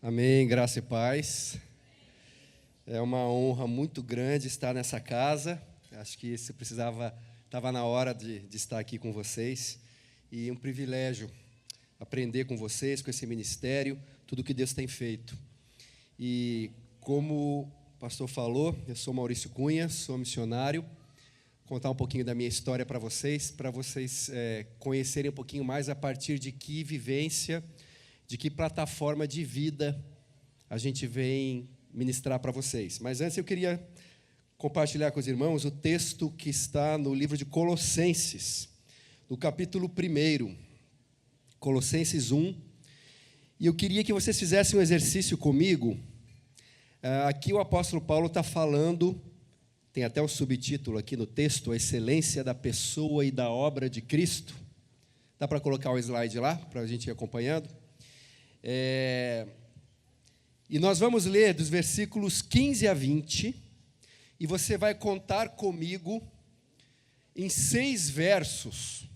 Amém, graça e paz. É uma honra muito grande estar nessa casa. Acho que estava na hora de estar aqui com vocês. E um privilégio aprender com vocês, com esse ministério, tudo que Deus tem feito. E como o pastor falou, eu sou Maurício Cunha, sou missionário. Vou contar um pouquinho da minha história para vocês conhecerem um pouquinho mais a partir de que vivência, de que plataforma de vida a gente vem ministrar para vocês. Mas antes eu queria compartilhar com os irmãos o texto que está no livro de Colossenses, no capítulo 1, Colossenses 1. E eu queria que vocês fizessem um exercício comigo. Aqui o apóstolo Paulo está falando, tem até um subtítulo aqui no texto, a excelência da pessoa e da obra de Cristo. Dá para colocar o slide lá, para a gente ir acompanhando? E nós vamos ler dos versículos 15 a 20, e você vai contar comigo, em 6 versos,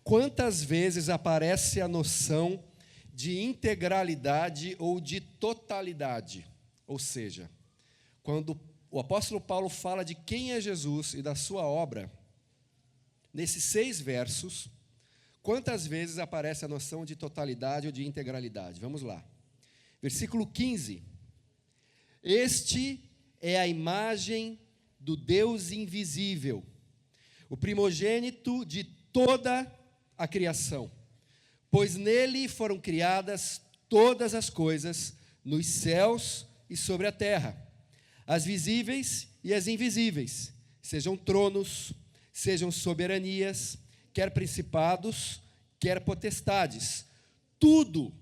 quantas vezes aparece a noção de integralidade ou de totalidade. Ou seja, quando o apóstolo Paulo fala de quem é Jesus e da sua obra, nesses 6 versos, quantas vezes aparece a noção de totalidade ou de integralidade? Vamos lá. Versículo 15. Este é a imagem do Deus invisível, o primogênito de toda a criação, pois nele foram criadas todas as coisas, nos céus e sobre a terra, as visíveis e as invisíveis, sejam tronos, sejam soberanias, quer principados, quer potestades. Tudo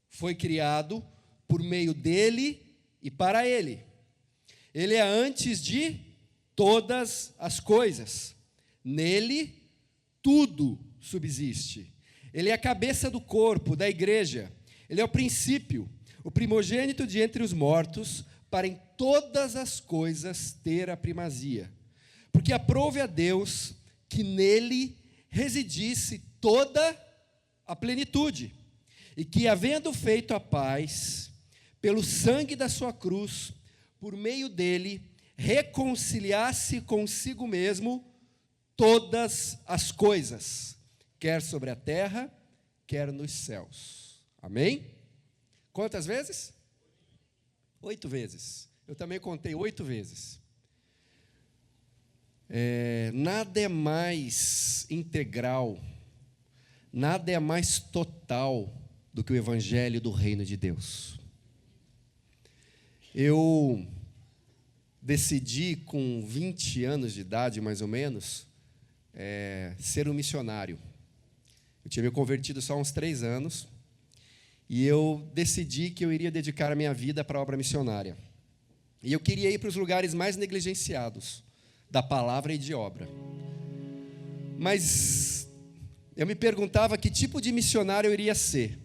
foi criado por meio dele e para ele. Ele é antes de todas as coisas. Nele, tudo subsiste. Ele é a cabeça do corpo, da igreja. Ele é o princípio, o primogênito de entre os mortos, para em todas as coisas ter a primazia. Porque aprouve a Deus que nele residisse toda a plenitude, e que, havendo feito a paz, pelo sangue da sua cruz, por meio dele, reconciliasse consigo mesmo todas as coisas, quer sobre a terra, quer nos céus. Amém? Quantas vezes? 8 vezes. Eu também contei 8 vezes. Nada é mais integral, nada é mais total do que o evangelho do reino de Deus. Eu decidi, com 20 anos de idade, mais ou menos, ser um missionário. Eu tinha me convertido só há uns 3 anos, e eu decidi que eu iria dedicar a minha vida para a obra missionária. E eu queria ir para os lugares mais negligenciados da palavra e de obra. Mas eu me perguntava que tipo de missionário eu iria ser.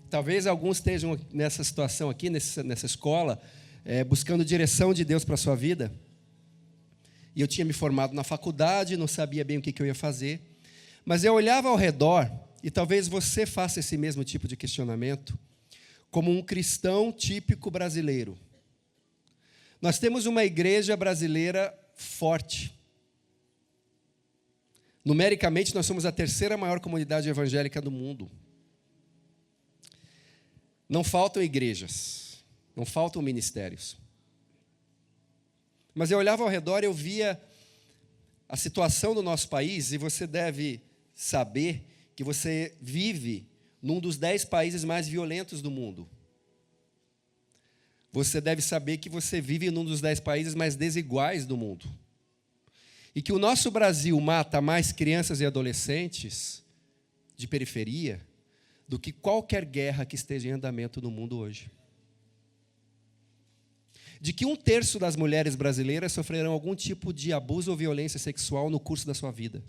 Talvez alguns estejam nessa situação aqui, nessa escola, buscando direção de Deus para a sua vida. E eu tinha me formado na faculdade, não sabia bem o que eu ia fazer. Mas eu olhava ao redor, e talvez você faça esse mesmo tipo de questionamento, como um cristão típico brasileiro. Nós temos uma igreja brasileira forte. Numericamente, nós somos a 3ª maior comunidade evangélica do mundo. Não faltam igrejas, não faltam ministérios. Mas eu olhava ao redor e eu via a situação do nosso país, e você deve saber que você vive num dos 10 países mais violentos do mundo. Você deve saber que você vive num dos 10 países mais desiguais do mundo. E que o nosso Brasil mata mais crianças e adolescentes de periferia do que qualquer guerra que esteja em andamento no mundo hoje. De que 1/3 das mulheres brasileiras sofrerão algum tipo de abuso ou violência sexual no curso da sua vida.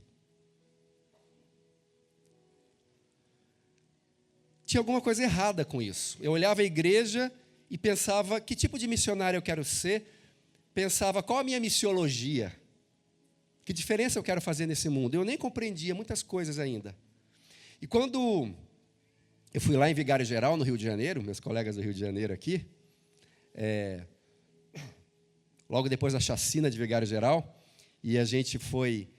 Tinha alguma coisa errada com isso. Eu olhava a igreja e pensava, que tipo de missionário eu quero ser? Pensava, qual a minha missiologia? Que diferença eu quero fazer nesse mundo? Eu nem compreendia muitas coisas ainda. E quando Eu fui lá em Vigário Geral, no Rio de Janeiro, meus colegas do Rio de Janeiro aqui, logo depois da chacina de Vigário Geral, e a gente foi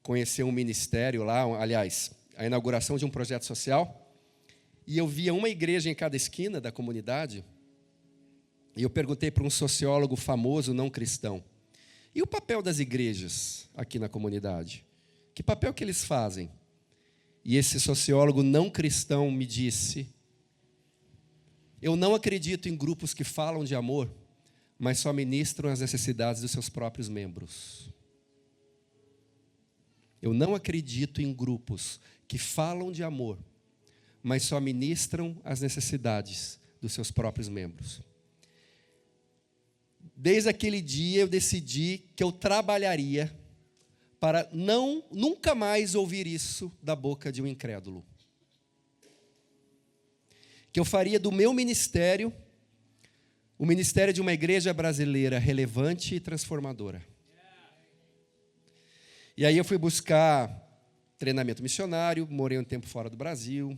conhecer um ministério lá, aliás, a inauguração de um projeto social, e eu via uma igreja em cada esquina da comunidade, e eu perguntei para um sociólogo famoso, não cristão, e o papel das igrejas aqui na comunidade? Que papel que eles fazem? E esse sociólogo não cristão me disse: eu não acredito em grupos que falam de amor, mas só ministram as necessidades dos seus próprios membros. Eu não acredito em grupos que falam de amor, mas só ministram as necessidades dos seus próprios membros. Desde aquele dia eu decidi que eu trabalharia para nunca mais ouvir isso da boca de um incrédulo. Que eu faria do meu ministério o ministério de uma igreja brasileira relevante e transformadora. E aí eu fui buscar treinamento missionário, morei um tempo fora do Brasil,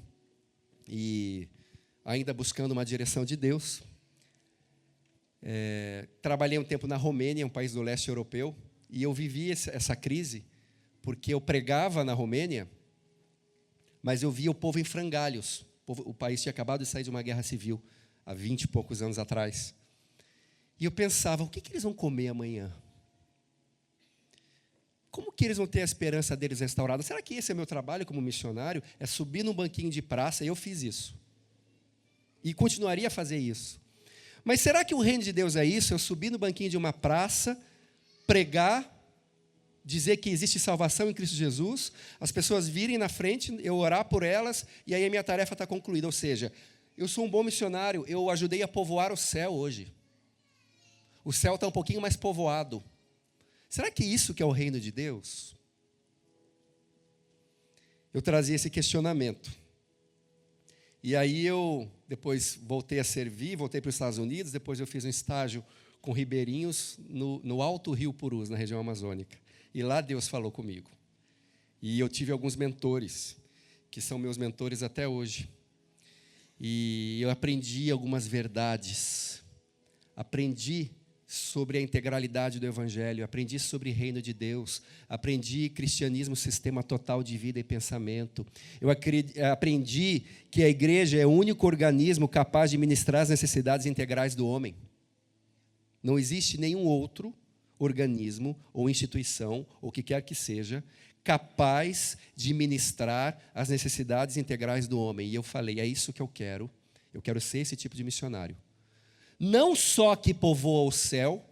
e ainda buscando uma direção de Deus. Trabalhei um tempo na Romênia, um país do leste europeu, e eu vivi essa crise, porque eu pregava na Romênia, mas eu via o povo em frangalhos. O país tinha acabado de sair de uma guerra civil, há 20 e poucos anos atrás. E eu pensava, o que eles vão comer amanhã? Como que eles vão ter a esperança deles restaurada? Será que esse é meu trabalho como missionário? É subir num banquinho de praça? E eu fiz isso. E continuaria a fazer isso. Mas será que o reino de Deus é isso? Eu subir no banquinho de uma praça, pregar, dizer que existe salvação em Cristo Jesus, as pessoas virem na frente, eu orar por elas, e aí a minha tarefa está concluída. Ou seja, eu sou um bom missionário, eu ajudei a povoar o céu hoje. O céu está um pouquinho mais povoado. Será que isso que é o reino de Deus? Eu trazia esse questionamento. E aí eu depois voltei a servir, voltei para os Estados Unidos, depois eu fiz um estágio com ribeirinhos no Alto Rio Purus, na região amazônica. E lá Deus falou comigo. E eu tive alguns mentores, que são meus mentores até hoje. E eu aprendi algumas verdades. Aprendi sobre a integralidade do Evangelho, aprendi sobre o reino de Deus, aprendi cristianismo, sistema total de vida e pensamento. Eu aprendi que a igreja é o único organismo capaz de ministrar as necessidades integrais do homem. Não existe nenhum outro organismo ou instituição, ou o que quer que seja, capaz de ministrar as necessidades integrais do homem. E eu falei, é isso que eu quero ser esse tipo de missionário. Não só que povoa o céu,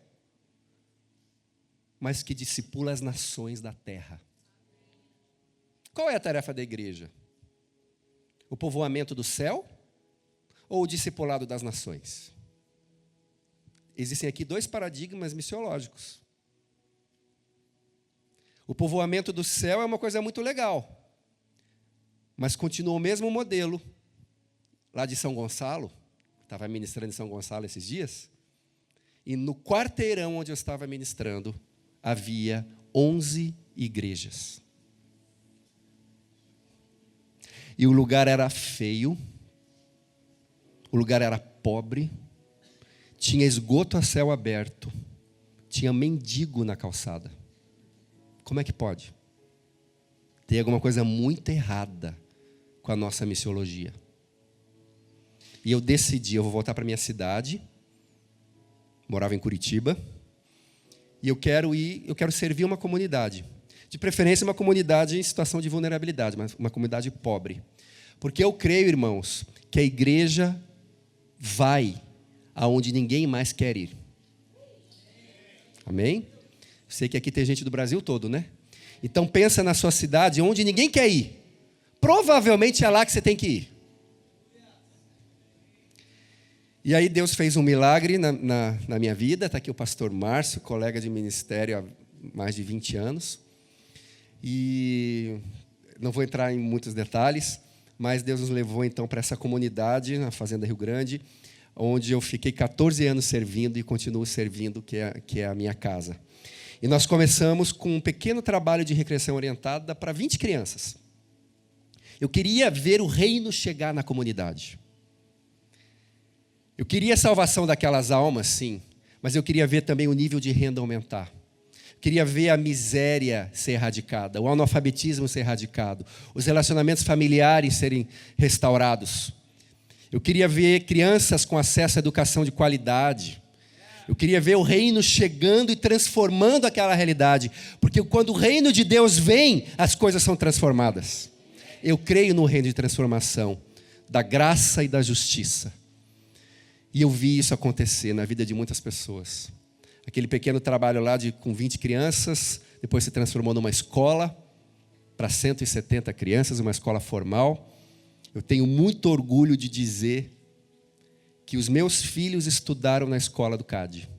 mas que discipula as nações da terra. Qual é a tarefa da igreja? O povoamento do céu ou o discipulado das nações? Existem aqui dois paradigmas missiológicos. O povoamento do céu é uma coisa muito legal, mas continua o mesmo modelo lá de São Gonçalo. Estava ministrando em São Gonçalo esses dias, e no quarteirão onde eu estava ministrando, havia 11 igrejas. E o lugar era feio, o lugar era pobre, tinha esgoto a céu aberto, tinha mendigo na calçada. Como é que pode? Tem alguma coisa muito errada com a nossa missiologia. E eu decidi, eu vou voltar para minha cidade, morava em Curitiba, e eu quero servir uma comunidade. De preferência, uma comunidade em situação de vulnerabilidade, mas uma comunidade pobre. Porque eu creio, irmãos, que a igreja vai aonde ninguém mais quer ir. Amém? Sei que aqui tem gente do Brasil todo, né? Então pensa na sua cidade, onde ninguém quer ir. Provavelmente é lá que você tem que ir. E aí Deus fez um milagre na minha vida. Está aqui o pastor Márcio, colega de ministério há mais de 20 anos. E não vou entrar em muitos detalhes, mas Deus nos levou então para essa comunidade, na Fazenda Rio Grande, onde eu fiquei 14 anos servindo e continuo servindo, que é a minha casa. E nós começamos com um pequeno trabalho de recreação orientada para 20 crianças. Eu queria ver o reino chegar na comunidade. Eu queria a salvação daquelas almas, sim, mas eu queria ver também o nível de renda aumentar. Eu queria ver a miséria ser erradicada, o analfabetismo ser erradicado, os relacionamentos familiares serem restaurados. Eu queria ver crianças com acesso à educação de qualidade. Eu queria ver o reino chegando e transformando aquela realidade, porque quando o reino de Deus vem, as coisas são transformadas. Eu creio no reino de transformação, da graça e da justiça. E eu vi isso acontecer na vida de muitas pessoas. Aquele pequeno trabalho lá com 20 crianças, depois se transformou numa escola para 170 crianças, uma escola formal. Eu tenho muito orgulho de dizer que os meus filhos estudaram na escola do CAD.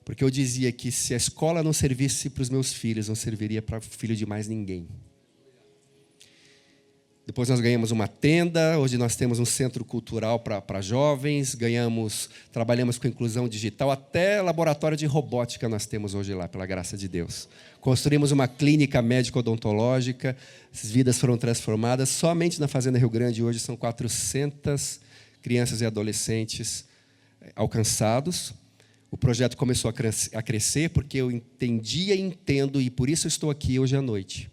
Porque eu dizia que se a escola não servisse para os meus filhos, não serviria para o filho de mais ninguém. Depois nós ganhamos uma tenda, hoje nós temos um centro cultural para jovens, trabalhamos com inclusão digital, até laboratório de robótica nós temos hoje lá, pela graça de Deus. Construímos uma clínica médico-odontológica, as vidas foram transformadas. Somente na Fazenda Rio Grande hoje são 400 crianças e adolescentes alcançados. O projeto começou a crescer porque eu entendia e entendo, e por isso eu estou aqui hoje à noite,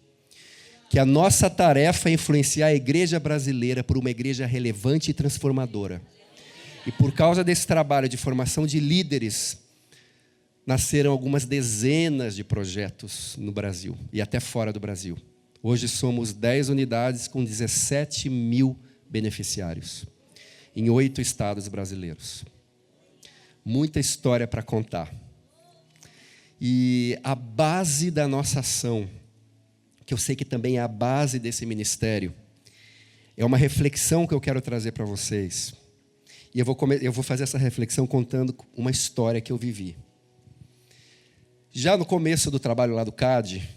que a nossa tarefa é influenciar a igreja brasileira por uma igreja relevante e transformadora. E por causa desse trabalho de formação de líderes, nasceram algumas dezenas de projetos no Brasil e até fora do Brasil. Hoje somos 10 unidades com 17 mil beneficiários, em 8 estados brasileiros. Muita história para contar. E a base da nossa ação, que eu sei que também é a base desse ministério, é uma reflexão que eu quero trazer para vocês. E eu vou fazer essa reflexão contando uma história que eu vivi. Já no começo do trabalho lá do CAD,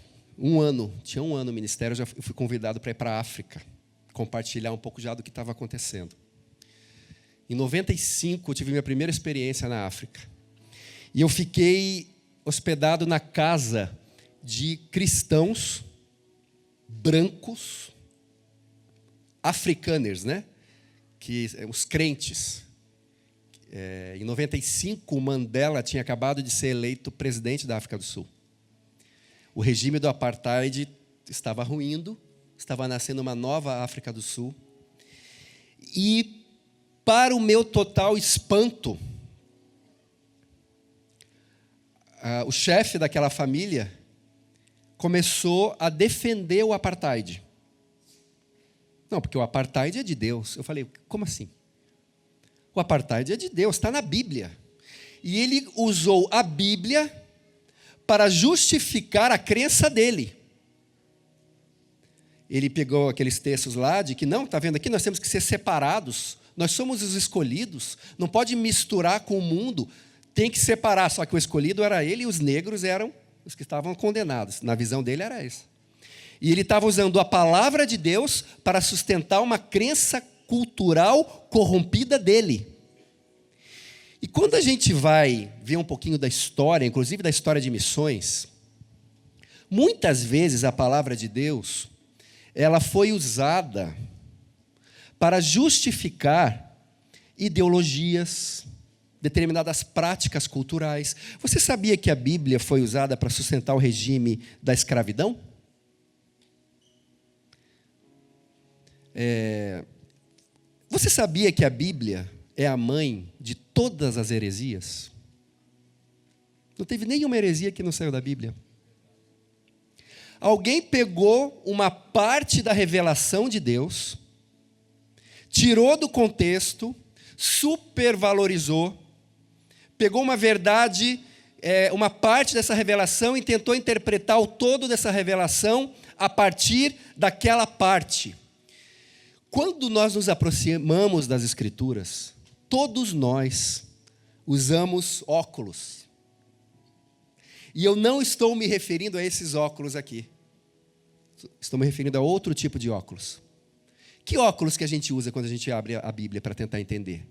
tinha um ano no ministério, eu fui convidado para ir para a África, compartilhar um pouco já do que estava acontecendo. Em 95, eu tive minha primeira experiência na África. E eu fiquei hospedado na casa de cristãos brancos, africaners, né? Os crentes. Em 95, o Mandela tinha acabado de ser eleito presidente da África do Sul. O regime do apartheid estava ruindo, estava nascendo uma nova África do Sul. E, para o meu total espanto, o chefe daquela família começou a defender o apartheid. Não, porque o apartheid é de Deus. Eu falei, como assim? O apartheid é de Deus, está na Bíblia. E ele usou a Bíblia para justificar a crença dele. Ele pegou aqueles textos lá de que, não, está vendo aqui, nós temos que ser separados, nós somos os escolhidos, não pode misturar com o mundo, tem que separar. Só que o escolhido era ele e os negros eram os que estavam condenados. Na visão dele era isso. E ele estava usando a palavra de Deus para sustentar uma crença cultural corrompida dele. E quando a gente vai ver um pouquinho da história, inclusive da história de missões, muitas vezes a palavra de Deus, ela foi usada para justificar ideologias, determinadas práticas culturais. Você sabia que a Bíblia foi usada para sustentar o regime da escravidão? Você sabia que a Bíblia é a mãe de todas as heresias? Não teve nenhuma heresia que não saiu da Bíblia. Alguém pegou uma parte da revelação de Deus, tirou do contexto, supervalorizou, pegou uma verdade, uma parte dessa revelação e tentou interpretar o todo dessa revelação a partir daquela parte. Quando nós nos aproximamos das Escrituras, todos nós usamos óculos. E eu não estou me referindo a esses óculos aqui. Estou me referindo a outro tipo de óculos. Que óculos que a gente usa quando a gente abre a Bíblia para tentar entender?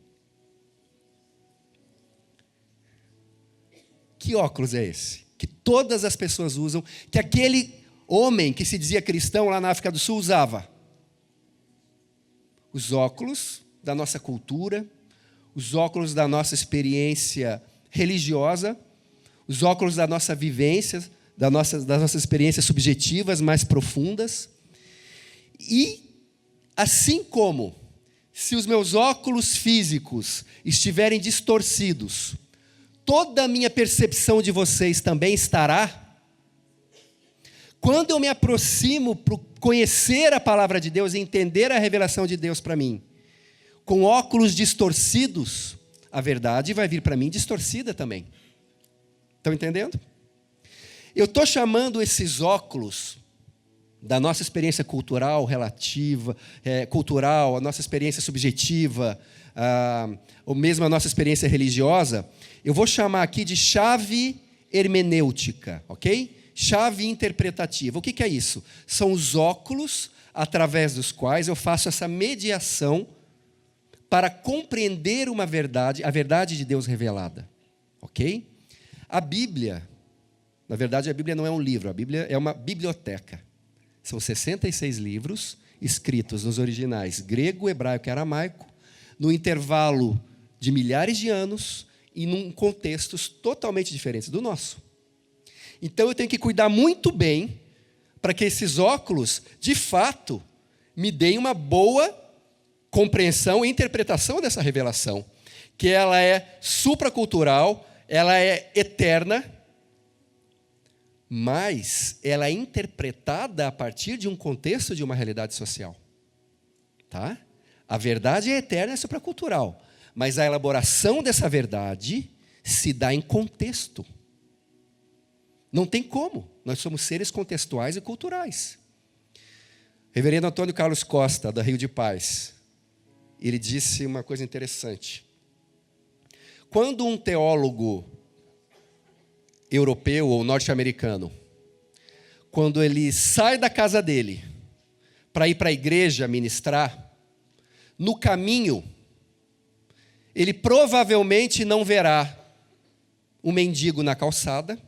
Que óculos é esse? Que todas as pessoas usam, que aquele homem que se dizia cristão lá na África do Sul usava. os óculos da nossa cultura, os óculos da nossa experiência religiosa, os óculos da nossa vivência, das nossas experiências subjetivas mais profundas. E, assim como, se os meus óculos físicos estiverem distorcidos, toda a minha percepção de vocês também estará. Quando eu me aproximo para conhecer a palavra de Deus e entender a revelação de Deus para mim, com óculos distorcidos, a verdade vai vir para mim distorcida também. Estão entendendo? Eu estou chamando esses óculos da nossa experiência cultural, relativa, cultural, a nossa experiência subjetiva, ou mesmo a nossa experiência religiosa, eu vou chamar aqui de chave hermenêutica, ok? Chave interpretativa. O que é isso? São os óculos através dos quais eu faço essa mediação para compreender uma verdade, a verdade de Deus revelada. Ok? A Bíblia, na verdade, a Bíblia não é um livro, a Bíblia é uma biblioteca. São 66 livros escritos nos originais grego, hebraico e aramaico, no intervalo de milhares de anos e em contextos totalmente diferentes do nosso. Então, eu tenho que cuidar muito bem para que esses óculos, de fato, me deem uma boa compreensão e interpretação dessa revelação, que ela é supracultural, ela é eterna, mas ela é interpretada a partir de um contexto de uma realidade social. Tá? A verdade é eterna, é supracultural, mas a elaboração dessa verdade se dá em contexto. Não tem como, nós somos seres contextuais e culturais. Reverendo Antônio Carlos Costa, da Rio de Paz, ele disse uma coisa interessante. Quando um teólogo europeu ou norte-americano, quando ele sai da casa dele para ir para a igreja ministrar, no caminho, ele provavelmente não verá um mendigo na calçada,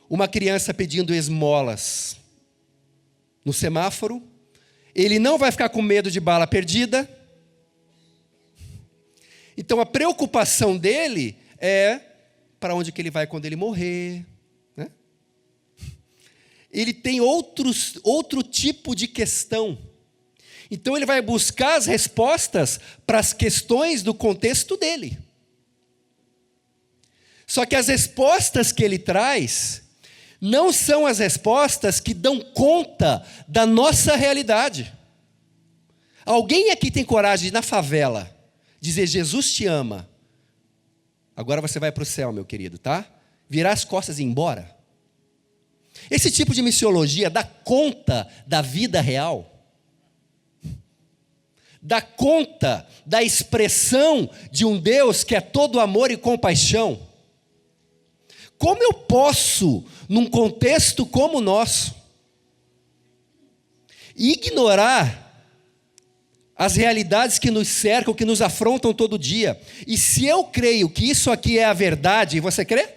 uma criança pedindo esmolas no semáforo, ele não vai ficar com medo de bala perdida. Então, a preocupação dele é para onde que ele vai quando ele morrer. Né? Ele tem outro tipo de questão. Então, ele vai buscar as respostas para as questões do contexto dele. Só que as respostas que ele traz não são as respostas que dão conta da nossa realidade. Alguém aqui tem coragem de, na favela, dizer, Jesus te ama, agora você vai para o céu, meu querido, tá? Virar as costas e ir embora? Esse tipo de missiologia dá conta da vida real? Dá conta da expressão de um Deus que é todo amor e compaixão? Como eu posso, num contexto como o nosso, ignorar as realidades que nos cercam, que nos afrontam todo dia? E se eu creio que isso aqui é a verdade, você crê?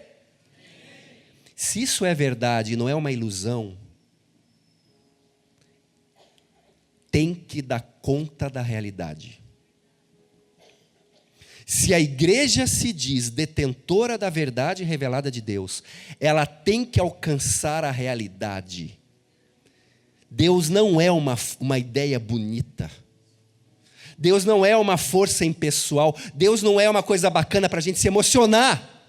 Se isso é verdade e não é uma ilusão, tem que dar conta da realidade. Se a igreja se diz detentora da verdade revelada de Deus, ela tem que alcançar a realidade. Deus não é uma ideia bonita. Deus não é uma força impessoal. Deus não é uma coisa bacana para a gente se emocionar.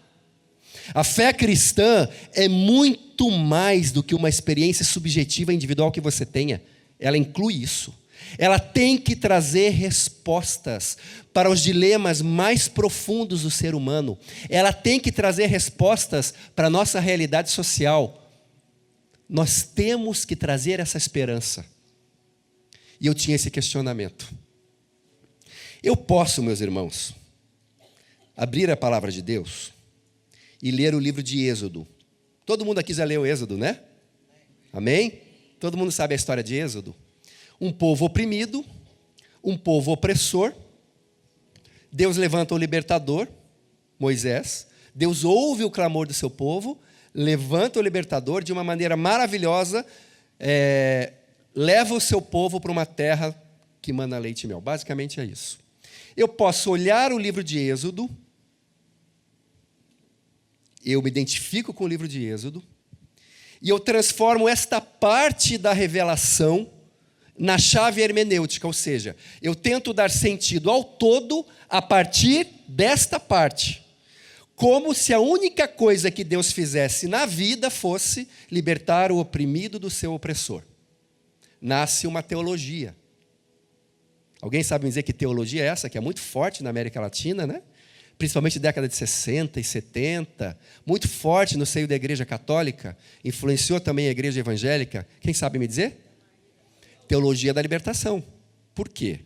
A fé cristã é muito mais do que uma experiência subjetiva individual que você tenha. Ela inclui isso. Ela tem que trazer respostas para os dilemas mais profundos do ser humano. Ela tem que trazer respostas para a nossa realidade social. Nós temos que trazer essa esperança. E eu tinha esse questionamento. Eu posso, meus irmãos, abrir a palavra de Deus e ler o livro de Êxodo. Todo mundo aqui já leu Êxodo, né? Amém? Todo mundo sabe a história de Êxodo? Um povo oprimido, um povo opressor. Deus levanta o libertador, Moisés. Deus ouve o clamor do seu povo, levanta o libertador de uma maneira maravilhosa, leva o seu povo para uma terra que mana leite e mel. Basicamente é isso. Eu posso olhar o livro de Êxodo, eu me identifico com o livro de Êxodo, e eu transformo esta parte da revelação na chave hermenêutica, ou seja, eu tento dar sentido ao todo a partir desta parte. Como se a única coisa que Deus fizesse na vida fosse libertar o oprimido do seu opressor. Nasce uma teologia. Alguém sabe me dizer que teologia é essa? Que é muito forte na América Latina, né? Principalmente na década de 60 e 70, muito forte no seio da Igreja Católica, influenciou também a Igreja Evangélica. Quem sabe me dizer? Teologia da libertação. Por quê?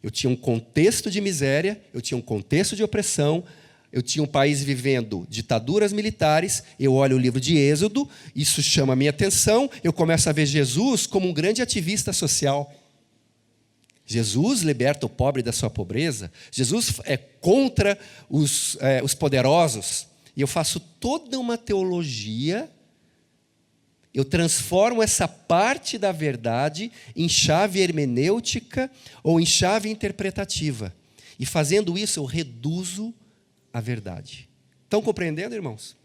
Eu tinha um contexto de miséria, eu tinha um contexto de opressão, eu tinha um país vivendo ditaduras militares, eu olho o livro de Êxodo, isso chama a minha atenção, eu começo a ver Jesus como um grande ativista social. Jesus liberta o pobre da sua pobreza, Jesus é contra os poderosos, e eu faço toda uma teologia. Eu transformo essa parte da verdade em chave hermenêutica ou em chave interpretativa. E fazendo isso, eu reduzo a verdade. Estão compreendendo, irmãos?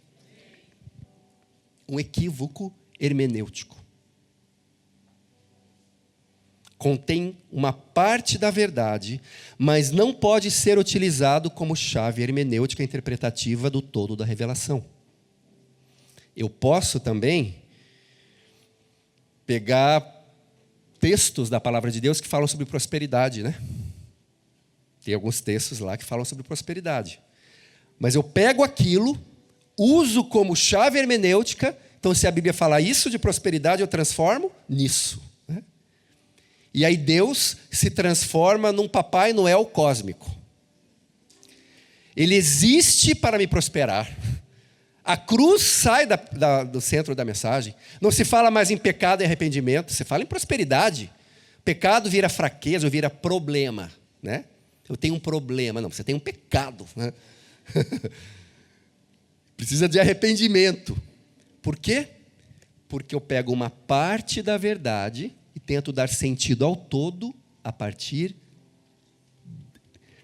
Um equívoco hermenêutico. Contém uma parte da verdade, mas não pode ser utilizado como chave hermenêutica interpretativa do todo da revelação. Eu posso também pegar textos da palavra de Deus que falam sobre prosperidade, né? Tem alguns textos lá que falam sobre prosperidade. Mas eu pego aquilo, uso como chave hermenêutica, então se a Bíblia fala isso de prosperidade, eu transformo nisso. Né? E aí Deus se transforma num Papai Noel cósmico. Ele existe para me prosperar. A cruz sai do centro da mensagem. Não se fala mais em pecado e arrependimento, se fala em prosperidade. Pecado vira fraqueza, ou vira problema. Né? Eu tenho um problema. Não, você tem um pecado. Né? Precisa de arrependimento. Por quê? Porque eu pego uma parte da verdade e tento dar sentido ao todo a partir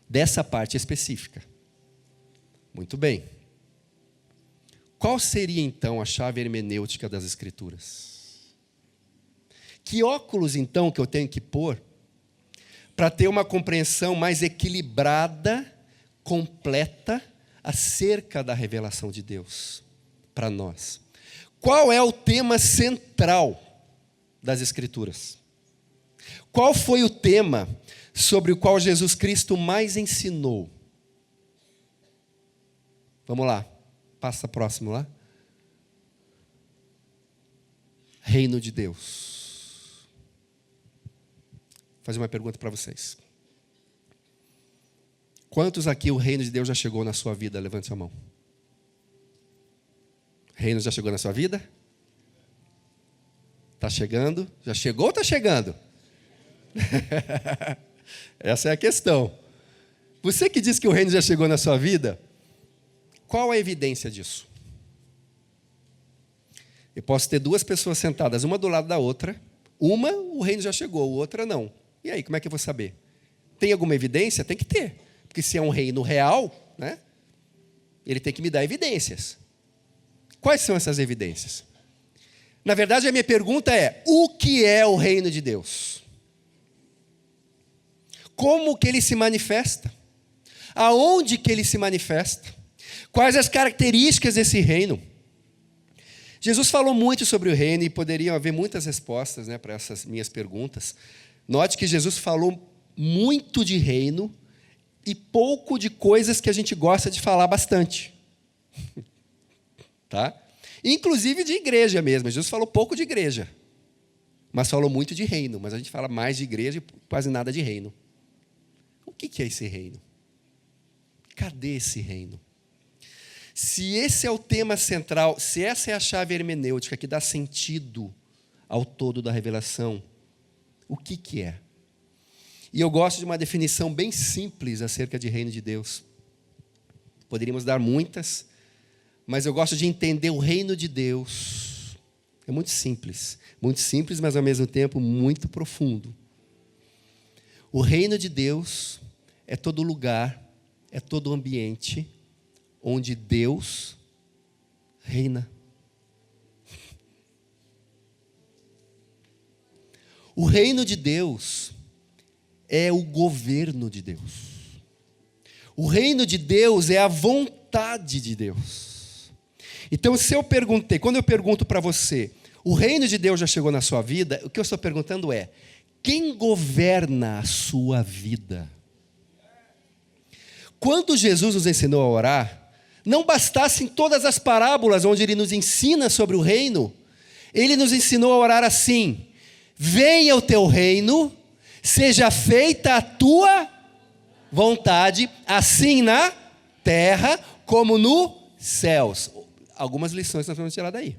dessa parte específica. Muito bem. Qual seria, então, a chave hermenêutica das Escrituras? Que óculos, então, que eu tenho que pôr para ter uma compreensão mais equilibrada, completa, acerca da revelação de Deus para nós? Qual é o tema central das Escrituras? Qual foi o tema sobre o qual Jesus Cristo mais ensinou? Vamos lá. Passa próximo lá. Reino de Deus. Vou fazer uma pergunta para vocês. Quantos aqui o reino de Deus já chegou na sua vida? Levante sua mão. O reino já chegou na sua vida? Está chegando? Já chegou ou está chegando? Essa é a questão. Você que diz que o reino já chegou na sua vida, qual a evidência disso? Eu posso ter duas pessoas sentadas, uma do lado da outra. Uma, o reino já chegou, outra não. E aí, como é que eu vou saber? Tem alguma evidência? Tem que ter. Porque se é um reino real, né, ele tem que me dar evidências. Quais são essas evidências? Na verdade, a minha pergunta é: o que é o reino de Deus? Como que ele se manifesta? Aonde que ele se manifesta? Quais as características desse reino? Jesus falou muito sobre o reino e poderiam haver muitas respostas, né, para essas minhas perguntas. Note que Jesus falou muito de reino e pouco de coisas que a gente gosta de falar bastante. Tá? Inclusive de igreja mesmo. Jesus falou pouco de igreja, mas falou muito de reino. Mas a gente fala mais de igreja e quase nada de reino. O que é esse reino? Cadê esse reino? Se esse é o tema central, se essa é a chave hermenêutica que dá sentido ao todo da revelação, o que é? E eu gosto de uma definição bem simples acerca de reino de Deus. Poderíamos dar muitas, mas eu gosto de entender o reino de Deus. É muito simples, mas ao mesmo tempo muito profundo. O reino de Deus é todo lugar, é todo ambiente onde Deus reina. O reino de Deus é o governo de Deus. O reino de Deus é a vontade de Deus. Então, quando eu pergunto para você, o reino de Deus já chegou na sua vida, o que eu estou perguntando é, quem governa a sua vida? Quando Jesus nos ensinou a orar, não bastassem todas as parábolas onde Ele nos ensina sobre o reino, Ele nos ensinou a orar assim: venha o teu reino, seja feita a tua vontade, assim na terra como nos céus. Algumas lições nós vamos tirar daí.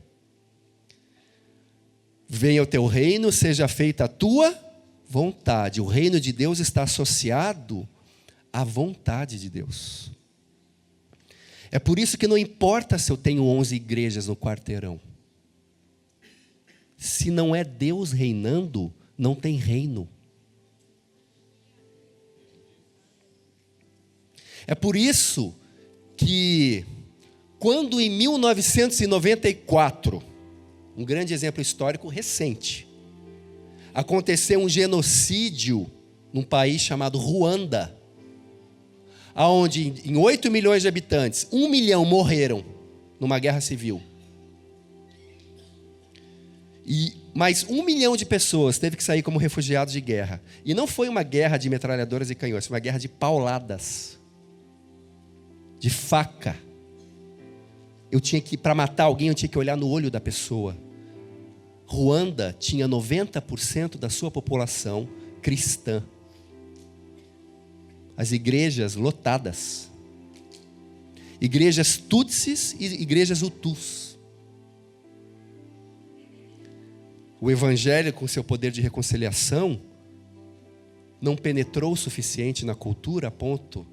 Venha o teu reino, seja feita a tua vontade. O reino de Deus está associado à vontade de Deus. É por isso que não importa se eu tenho 11 igrejas no quarteirão. Se não é Deus reinando, não tem reino. É por isso que, quando em 1994, um grande exemplo histórico recente, aconteceu um genocídio num país chamado Ruanda, onde em 8 milhões de habitantes, 1 milhão morreram numa guerra civil. E mais 1 milhão de pessoas teve que sair como refugiados de guerra. E não foi uma guerra de metralhadoras e canhões, foi uma guerra de pauladas, de faca. Para matar alguém, eu tinha que olhar no olho da pessoa. Ruanda tinha 90% da sua população cristã. As igrejas lotadas. Igrejas tutsis e igrejas hutus. O evangelho, com seu poder de reconciliação, não penetrou o suficiente na cultura a ponto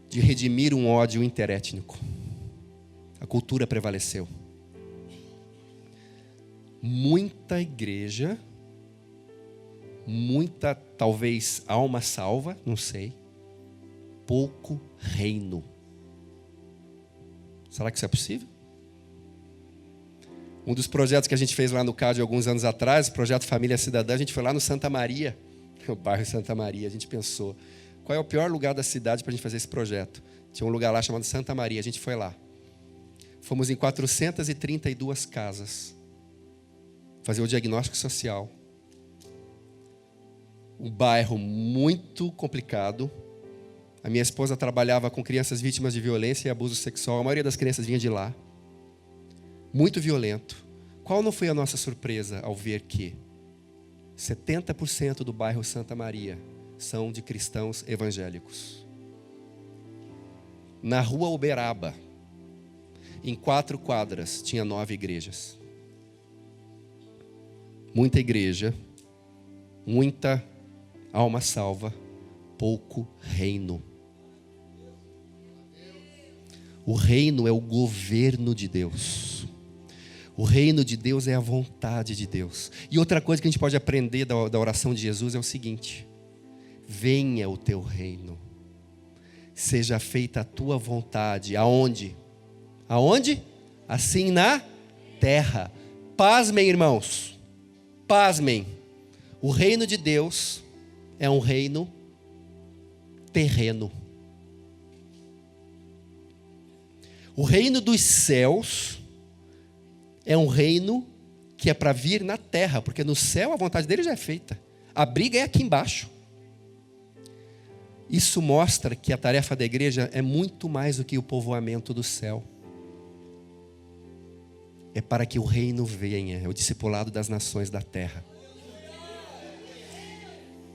de redimir um ódio interétnico. A cultura prevaleceu. Muita igreja, muita, talvez, alma salva, não sei, pouco reino. Será que isso é possível? Um dos projetos que a gente fez lá no CAD alguns anos atrás, o projeto Família Cidadã, a gente foi lá no Santa Maria, o bairro Santa Maria. A gente pensou, qual é o pior lugar da cidade para a gente fazer esse projeto? Tinha um lugar lá chamado Santa Maria, a gente foi lá. Fomos em 432 casas fazer o diagnóstico social. Um bairro muito complicado. A minha esposa trabalhava com crianças vítimas de violência e abuso sexual. A maioria das crianças vinha de lá. Muito violento. Qual não foi a nossa surpresa ao ver que 70% do bairro Santa Maria são de cristãos evangélicos? Na rua Uberaba, em 4 quadras, tinha 9 igrejas. Muita igreja, muita alma salva, pouco reino. O reino é o governo de Deus. O reino de Deus é a vontade de Deus. E outra coisa que a gente pode aprender da oração de Jesus é o seguinte: venha o teu reino, seja feita a tua vontade. Aonde? Aonde? Assim na terra. Pasmem, irmãos. Pasmem. O reino de Deus é um reino terreno. O reino dos céus é um reino que é para vir na terra, porque no céu a vontade dele já é feita. A briga é aqui embaixo. Isso mostra que a tarefa da igreja é muito mais do que o povoamento do céu. É para que o reino venha, é o discipulado das nações da terra.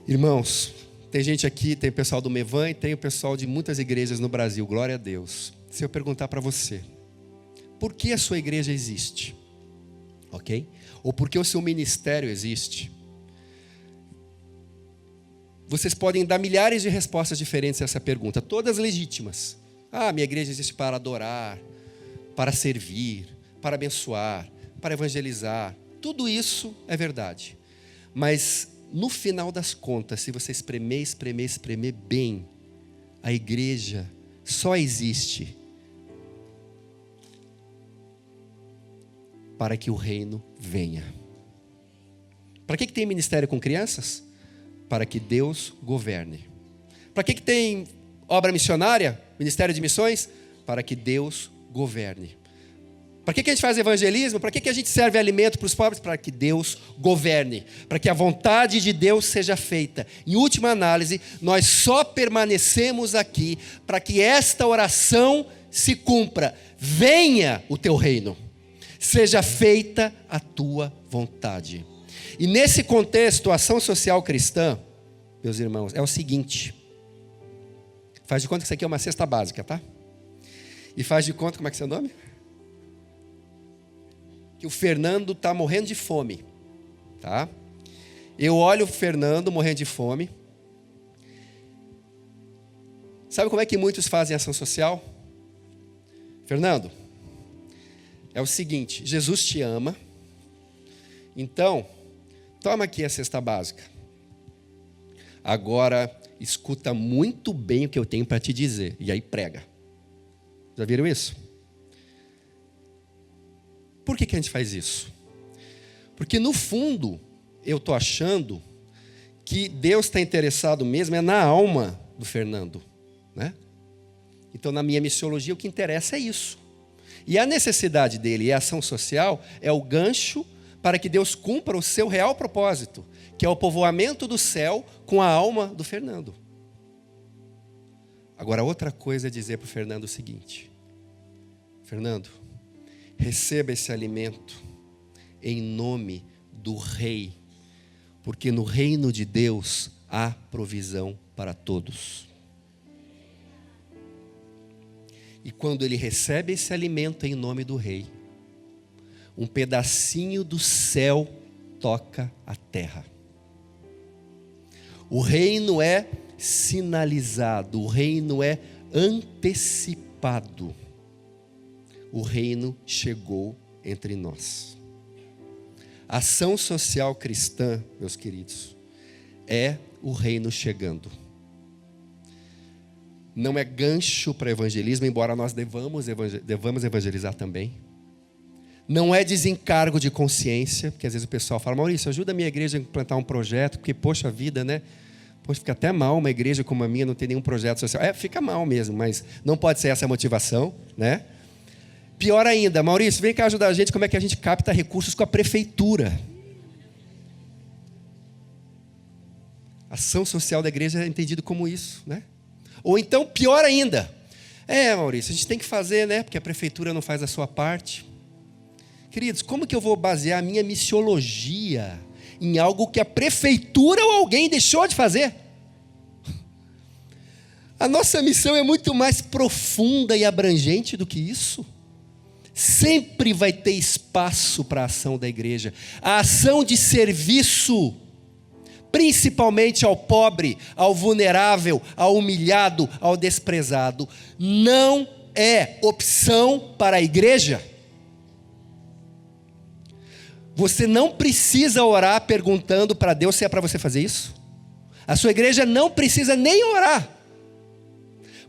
Irmãos, tem gente aqui, tem o pessoal do Mevan e tem o pessoal de muitas igrejas no Brasil, glória a Deus. Se eu perguntar para você, por que a sua igreja existe? Ok? Ou por que o seu ministério existe? Vocês podem dar milhares de respostas diferentes a essa pergunta, todas legítimas. Minha igreja existe para adorar, para servir, para abençoar, para evangelizar. Tudo isso é verdade. Mas no final das contas, se você espremer bem, a igreja só existe para que o reino venha. Para que tem ministério com crianças? Para que Deus governe. Para que tem obra missionária, ministério de missões? Para que Deus governe. Para que a gente faz evangelismo? Para que a gente serve alimento para os pobres? Para que Deus governe. Para que a vontade de Deus seja feita. Em última análise, nós só permanecemos aqui para que esta oração se cumpra. Venha o teu reino. Seja feita a tua vontade. E nesse contexto, a ação social cristã, meus irmãos, é o seguinte. Faz de conta que isso aqui é uma cesta básica, tá? E faz de conta, como é que é seu nome? Que o Fernando está morrendo de fome, tá? Eu olho o Fernando morrendo de fome. Sabe como é que muitos fazem ação social? Fernando, é o seguinte, Jesus te ama, então, toma aqui a cesta básica. Agora, escuta muito bem o que eu tenho para te dizer, e aí prega. Já viram isso? Por que a gente faz isso? Porque no fundo, eu estou achando que Deus está interessado mesmo é na alma do Fernando, né? Então, na minha missiologia, o que interessa é isso. E a necessidade dele e a ação social é o gancho para que Deus cumpra o seu real propósito, que é o povoamento do céu com a alma do Fernando. Agora, outra coisa é dizer para o Fernando o seguinte: Fernando, receba esse alimento em nome do Rei, porque no reino de Deus há provisão para todos. E quando ele recebe esse alimento em nome do Rei, um pedacinho do céu toca a terra. O reino é sinalizado, o reino é antecipado. O reino chegou entre nós. A ação social cristã, meus queridos, é o reino chegando. Não é gancho para evangelismo, embora nós devamos evangelizar também. Não é desencargo de consciência, porque às vezes o pessoal fala: Maurício, ajuda a minha igreja a implantar um projeto, porque, poxa vida, né? Poxa, fica até mal uma igreja como a minha não ter nenhum projeto social. Fica mal mesmo, mas não pode ser essa a motivação, né? Pior ainda, Maurício, vem cá ajudar a gente, como é que a gente capta recursos com a prefeitura. A ação social da igreja é entendido como isso, né? Ou então, pior ainda, Maurício, a gente tem que fazer, né? Porque a prefeitura não faz a sua parte. Queridos, como que eu vou basear a minha missiologia em algo que a prefeitura ou alguém deixou de fazer? A nossa missão é muito mais profunda e abrangente do que isso. Sempre vai ter espaço para a ação da igreja. A ação de serviço, principalmente ao pobre, ao vulnerável, ao humilhado, ao desprezado, não é opção para a igreja. Você não precisa orar perguntando para Deus se é para você fazer isso. A sua igreja não precisa nem orar,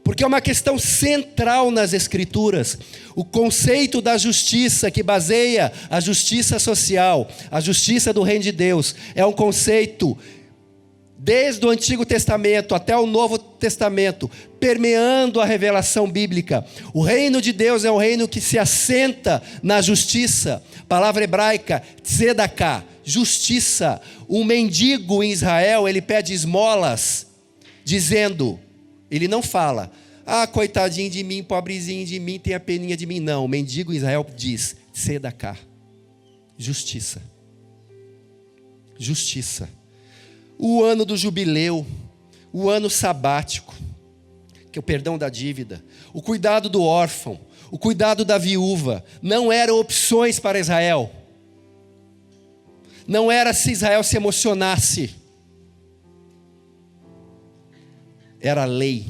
porque é uma questão central nas Escrituras. O conceito da justiça que baseia a justiça social, a justiça do reino de Deus, é um conceito desde o Antigo Testamento até o Novo Testamento, permeando a revelação bíblica. O reino de Deus é um reino que se assenta na justiça. Palavra hebraica, tzedaká, justiça. Um mendigo em Israel, ele pede esmolas, dizendo, ele não fala: coitadinho de mim, pobrezinho de mim, tem a peninha de mim. Não, o mendigo em Israel diz, tzedaká, justiça. Justiça. O ano do jubileu, o ano sabático, que é o perdão da dívida, o cuidado do órfão, o cuidado da viúva, não eram opções para Israel. Não era se Israel se emocionasse. Era lei,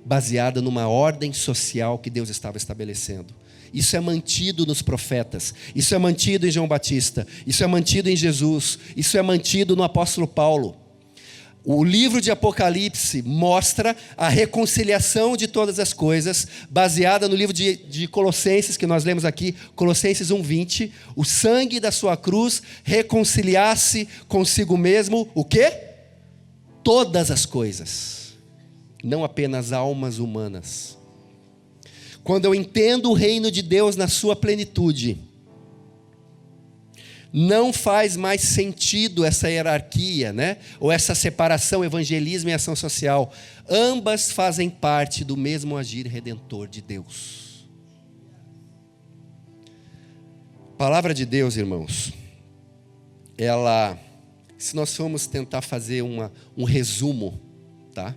baseada numa ordem social que Deus estava estabelecendo. Isso é mantido nos profetas. Isso é mantido em João Batista. Isso é mantido em Jesus. Isso é mantido no apóstolo Paulo. O livro de Apocalipse mostra a reconciliação de todas as coisas, baseada no livro de Colossenses, que nós lemos aqui, Colossenses 1:20. O sangue da sua cruz reconciliasse consigo mesmo o quê? Todas as coisas, não apenas almas humanas. Quando eu entendo o reino de Deus na sua plenitude, não faz mais sentido essa hierarquia, né? Ou essa separação, evangelismo e ação social. Ambas fazem parte do mesmo agir redentor de Deus. A palavra de Deus, irmãos, ela, se nós formos tentar fazer um resumo, tá?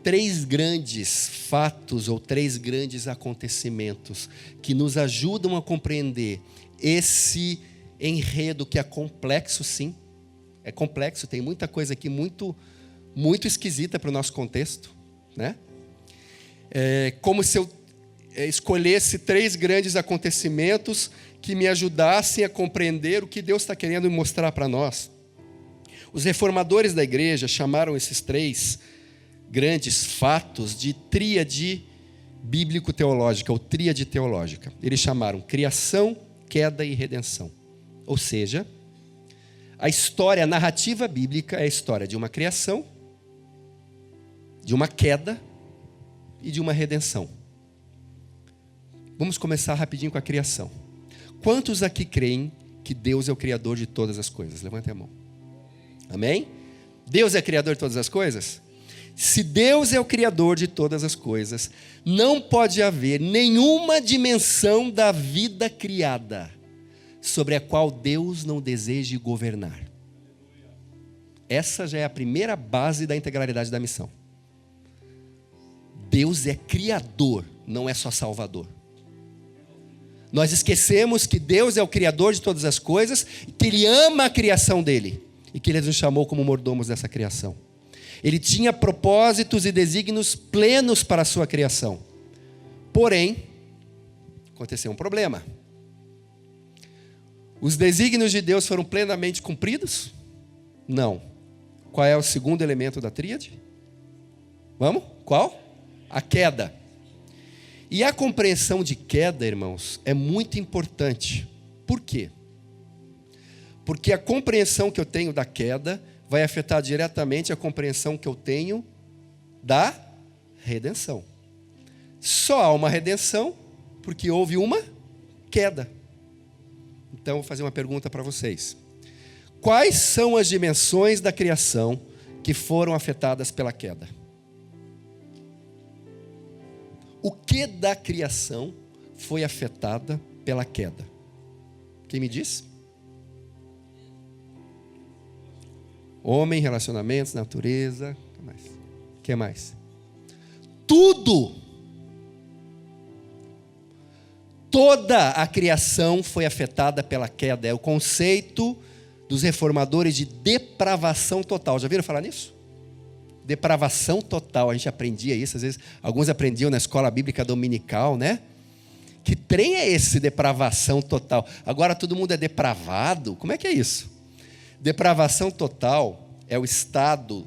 3 grandes fatos ou 3 grandes acontecimentos que nos ajudam a compreender esse enredo que é complexo, sim. É complexo, tem muita coisa aqui muito esquisita para o nosso contexto, né? É como se eu escolhesse 3 grandes acontecimentos que me ajudassem a compreender o que Deus está querendo mostrar para nós. Os reformadores da igreja chamaram esses 3 grandes fatos de tríade bíblico-teológica, ou tríade teológica. Eles chamaram criação, queda e redenção. Ou seja, a história, a narrativa bíblica é a história de uma criação, de uma queda e de uma redenção. Vamos começar rapidinho com a criação. Quantos aqui creem que Deus é o criador de todas as coisas? Levantem a mão. Amém? Deus é criador de todas as coisas? Se Deus é o criador de todas as coisas, não pode haver nenhuma dimensão da vida criada sobre a qual Deus não deseje governar. Essa já é a primeira base da integralidade da missão. Deus é criador, não é só salvador. Nós esquecemos que Deus é o criador de todas as coisas, que Ele ama a criação dEle e que Ele nos chamou como mordomos dessa criação. Ele tinha propósitos e desígnios plenos para a sua criação. Porém, aconteceu um problema. Os desígnios de Deus foram plenamente cumpridos? Não. Qual é o segundo elemento da tríade? Vamos? Qual? A queda. E a compreensão de queda, irmãos, é muito importante. Por quê? Porque a compreensão que eu tenho da queda vai afetar diretamente a compreensão que eu tenho da redenção. Só há uma redenção porque houve uma queda. Então, vou fazer uma pergunta para vocês. Quais são as dimensões da criação que foram afetadas pela queda? O que da criação foi afetada pela queda? Quem me diz? Homem, relacionamentos, natureza, o que mais? Tudo! Toda a criação foi afetada pela queda. É o conceito dos reformadores de depravação total. Já viram falar nisso? Depravação total, a gente aprendia isso, às vezes, alguns aprendiam na escola bíblica dominical, né? Que trem é esse, depravação total? Agora todo mundo é depravado? Como é que é isso? Depravação total é o estado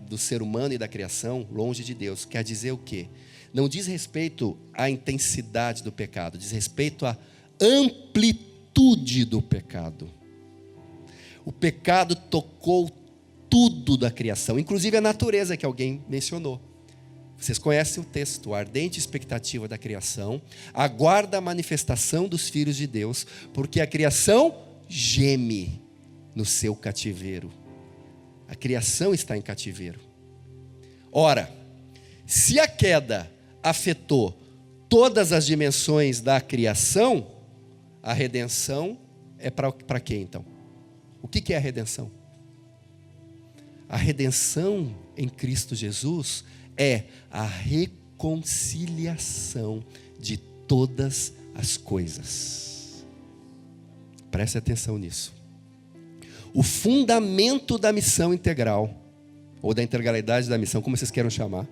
do ser humano e da criação longe de Deus. Quer dizer o quê? Não diz respeito à intensidade do pecado, diz respeito à amplitude do pecado. O pecado tocou tudo da criação, inclusive a natureza que alguém mencionou. Vocês conhecem o texto, a ardente expectativa da criação, aguarda a manifestação dos filhos de Deus, porque a criação geme no seu cativeiro. A criação está em cativeiro. Ora, se a queda afetou todas as dimensões da criação, a redenção é para quê então? O que é a redenção? A redenção em Cristo Jesus é a reconciliação de todas as coisas. Preste atenção nisso. O fundamento da missão integral, ou da integralidade da missão, como vocês queiram chamar,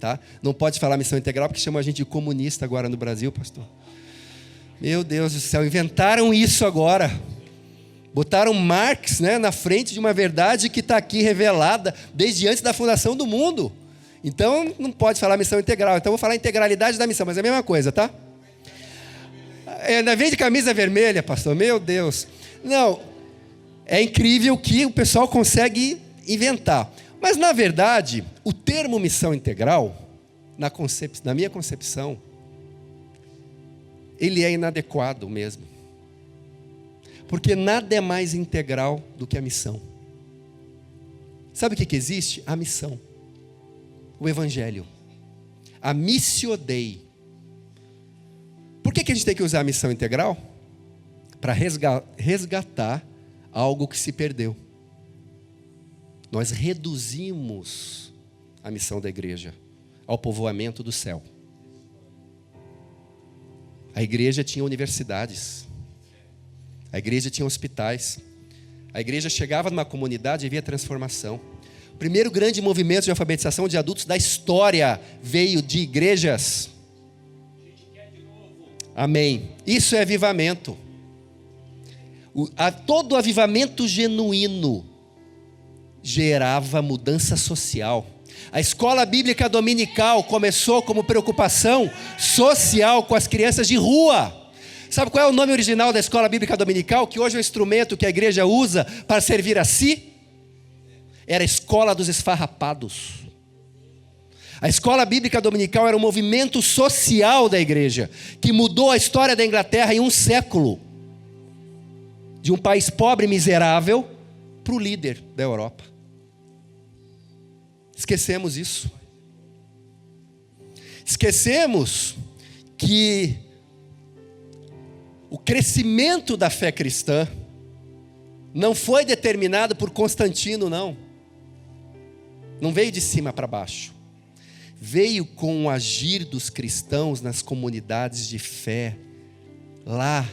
tá? Não pode falar missão integral porque chamam a gente de comunista agora no Brasil, pastor. Meu Deus do céu, inventaram isso agora. Botaram Marx, né, na frente de uma verdade que está aqui revelada desde antes da fundação do mundo. Então, não pode falar missão integral. Então, eu vou falar integralidade da missão, mas é a mesma coisa, tá? Ainda vem de camisa vermelha, pastor. Meu Deus. Não, é incrível que o pessoal consegue inventar. Mas, na verdade, o termo missão integral, na minha concepção, ele é inadequado mesmo. Porque nada é mais integral do que a missão. Sabe o que existe? A missão. O Evangelho. A missio Dei. Por que a gente tem que usar a missão integral? Para resgatar algo que se perdeu. Nós reduzimos a missão da igreja ao povoamento do céu. A igreja tinha universidades. A igreja tinha hospitais. A igreja chegava numa comunidade e via transformação. O primeiro grande movimento de alfabetização de adultos da história veio de igrejas. Amém. Isso é avivamento. Todo avivamento genuíno gerava mudança social. A escola bíblica dominical começou como preocupação social com as crianças de rua. Sabe qual é o nome original da escola bíblica dominical, que hoje é o instrumento que a igreja usa para servir a si? Era a escola dos esfarrapados. A escola bíblica dominical era um movimento social da igreja, que mudou a história da Inglaterra em um século. De um país pobre e miserável, para o líder da Europa. Esquecemos isso. Esquecemos que o crescimento da fé cristã não foi determinado por Constantino, não. Não veio de cima para baixo. Veio com o agir dos cristãos nas comunidades de fé, lá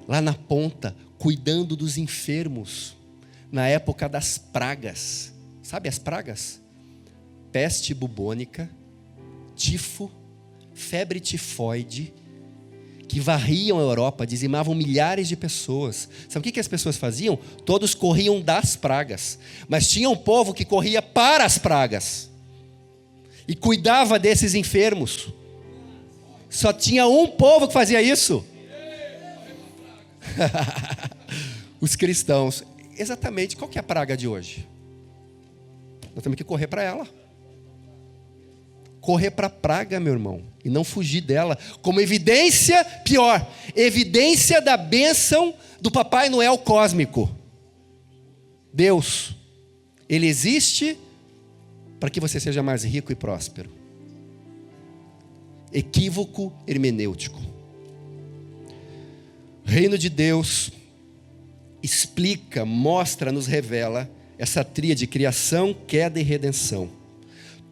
na ponta, cuidando dos enfermos, na época das pragas. Sabe as pragas? Peste bubônica, tifo, febre tifoide, que varriam a Europa, dizimavam milhares de pessoas. Sabe o que as pessoas faziam? Todos corriam das pragas, mas tinha um povo que corria para as pragas e cuidava desses enfermos. Só tinha um povo que fazia isso. Os cristãos. Exatamente, qual que é a praga de hoje? Nós temos que correr para ela. Correr para a praga, meu irmão, e não fugir dela, como evidência, pior, evidência da bênção do Papai Noel cósmico. Deus, Ele existe para que você seja mais rico e próspero. Equívoco hermenêutico. O reino de Deus explica, mostra, nos revela essa tríade: criação, queda e redenção.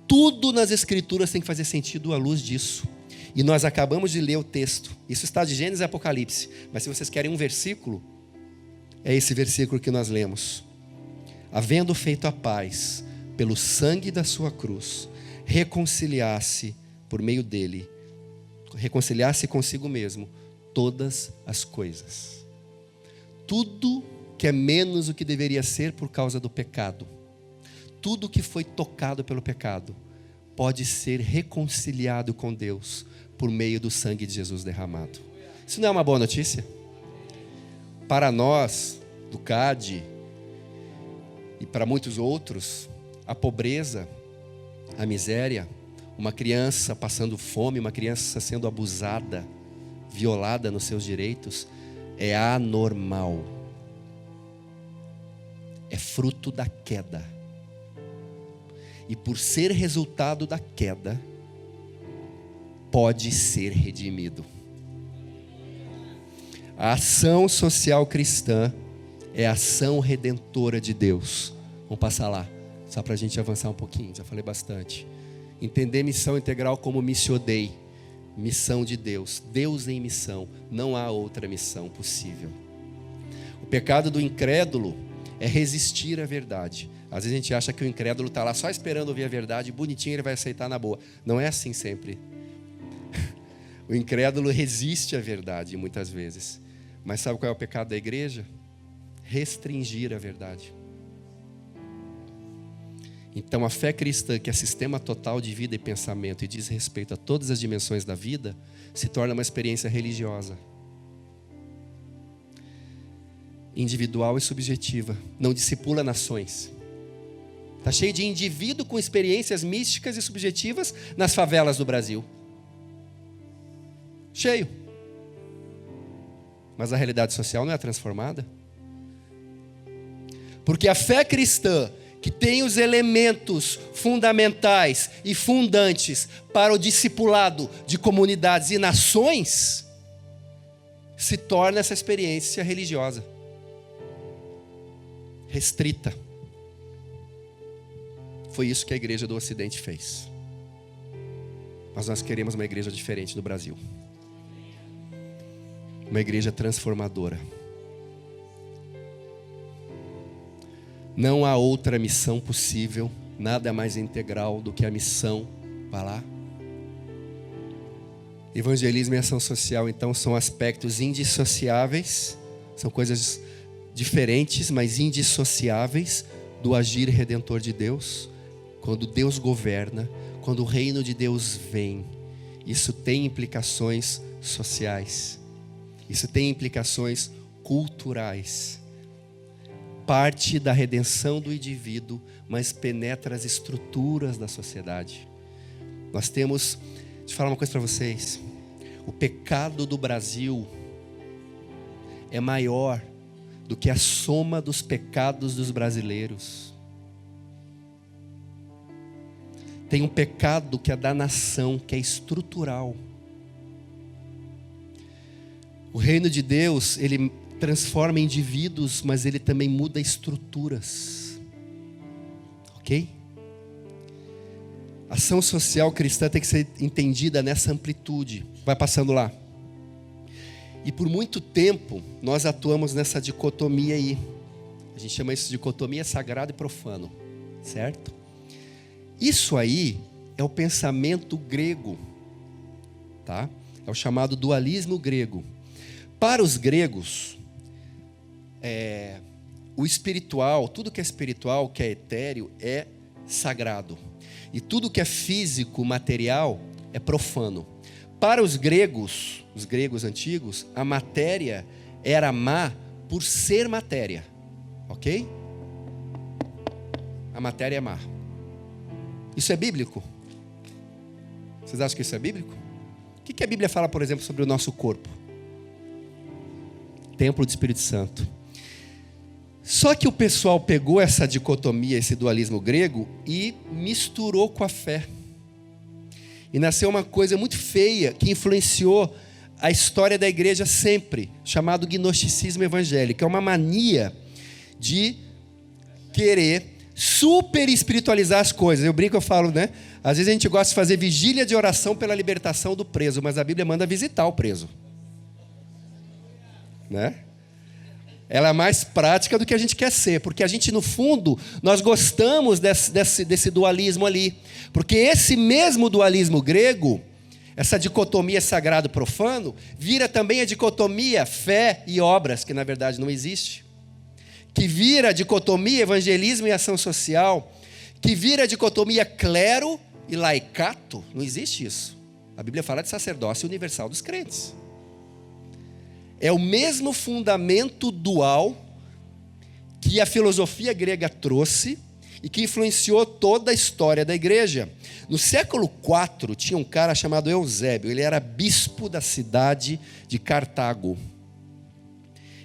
Tudo nas Escrituras tem que fazer sentido à luz disso. E nós acabamos de ler o texto. Isso está de Gênesis e Apocalipse. Mas se vocês querem um versículo, é esse versículo que nós lemos. Havendo feito a paz pelo sangue da sua cruz, reconciliasse por meio dele, reconciliasse consigo mesmo todas as coisas. Tudo que é menos o que deveria ser por causa do pecado. Tudo que foi tocado pelo pecado pode ser reconciliado com Deus por meio do sangue de Jesus derramado. Isso não é uma boa notícia? Para nós, do CAD, e para muitos outros, a pobreza, a miséria, uma criança passando fome, uma criança sendo abusada, violada nos seus direitos, é anormal. É fruto da queda. E por ser resultado da queda, pode ser redimido. A ação social cristã é a ação redentora de Deus. Vamos passar lá, só para a gente avançar um pouquinho, já falei bastante. Entender missão integral como missio Dei, missão de Deus. Deus em missão, não há outra missão possível. O pecado do incrédulo é resistir à verdade. Às vezes a gente acha que o incrédulo está lá só esperando ouvir a verdade, bonitinho, ele vai aceitar na boa. Não é assim sempre. O incrédulo resiste à verdade muitas vezes. Mas sabe qual é o pecado da igreja? Restringir a verdade. Então a fé cristã, que é sistema total de vida e pensamento e diz respeito a todas as dimensões da vida, se torna uma experiência religiosa. Individual e subjetiva. Não discipula nações. Está cheio de indivíduo com experiências místicas e subjetivas nas favelas do Brasil. Cheio. Mas a realidade social não é transformada. Porque a fé cristã, que tem os elementos fundamentais e fundantes para o discipulado de comunidades e nações, se torna essa experiência religiosa. Restrita. Foi isso que a igreja do Ocidente fez. Mas nós queremos uma igreja diferente no Brasil. Uma igreja transformadora. Não há outra missão possível, nada mais integral do que a missão. Vai lá. Evangelismo e ação social, então, são aspectos indissociáveis, são coisas diferentes, mas indissociáveis do agir redentor de Deus. Quando Deus governa, quando o reino de Deus vem, isso tem implicações sociais, isso tem implicações culturais. Parte da redenção do indivíduo, mas penetra as estruturas da sociedade. Nós temos, deixa eu falar uma coisa para vocês, o pecado do Brasil é maior do que a soma dos pecados dos brasileiros. Tem um pecado que é da nação, que é estrutural. O reino de Deus, ele transforma indivíduos, mas ele também muda estruturas. Ok? A ação social cristã tem que ser entendida nessa amplitude. Vai passando lá. E por muito tempo, nós atuamos nessa dicotomia aí. A gente chama isso de dicotomia sagrado e profano. Certo? Isso aí é o pensamento grego, tá? É o chamado dualismo grego. Para os gregos, o espiritual, tudo que é espiritual, que é etéreo, é sagrado. E tudo que é físico, material, é profano. Para os gregos antigos, a matéria era má por ser matéria. Ok? A matéria é má. Isso é bíblico? Vocês acham que isso é bíblico? O que a Bíblia fala, por exemplo, sobre o nosso corpo? Templo do Espírito Santo. Só que o pessoal pegou essa dicotomia, esse dualismo grego e misturou com a fé. E nasceu uma coisa muito feia que influenciou a história da igreja sempre, chamado gnosticismo evangélico. É uma mania de querer super espiritualizar as coisas. Eu brinco, eu falo, né? Às vezes a gente gosta de fazer vigília de oração pela libertação do preso, mas a Bíblia manda visitar o preso. Né? Ela é mais prática do que a gente quer ser, porque a gente, no fundo, nós gostamos desse dualismo ali. Porque esse mesmo dualismo grego, essa dicotomia sagrado-profano, vira também a dicotomia fé e obras, que na verdade não existe. Que vira a dicotomia evangelismo e ação social, que vira a dicotomia clero e laicato. Não existe isso. A Bíblia fala de sacerdócio universal dos crentes. É o mesmo fundamento dual que a filosofia grega trouxe e que influenciou toda a história da igreja. No século IV, tinha um cara chamado Eusébio. Ele era bispo da cidade de Cartago.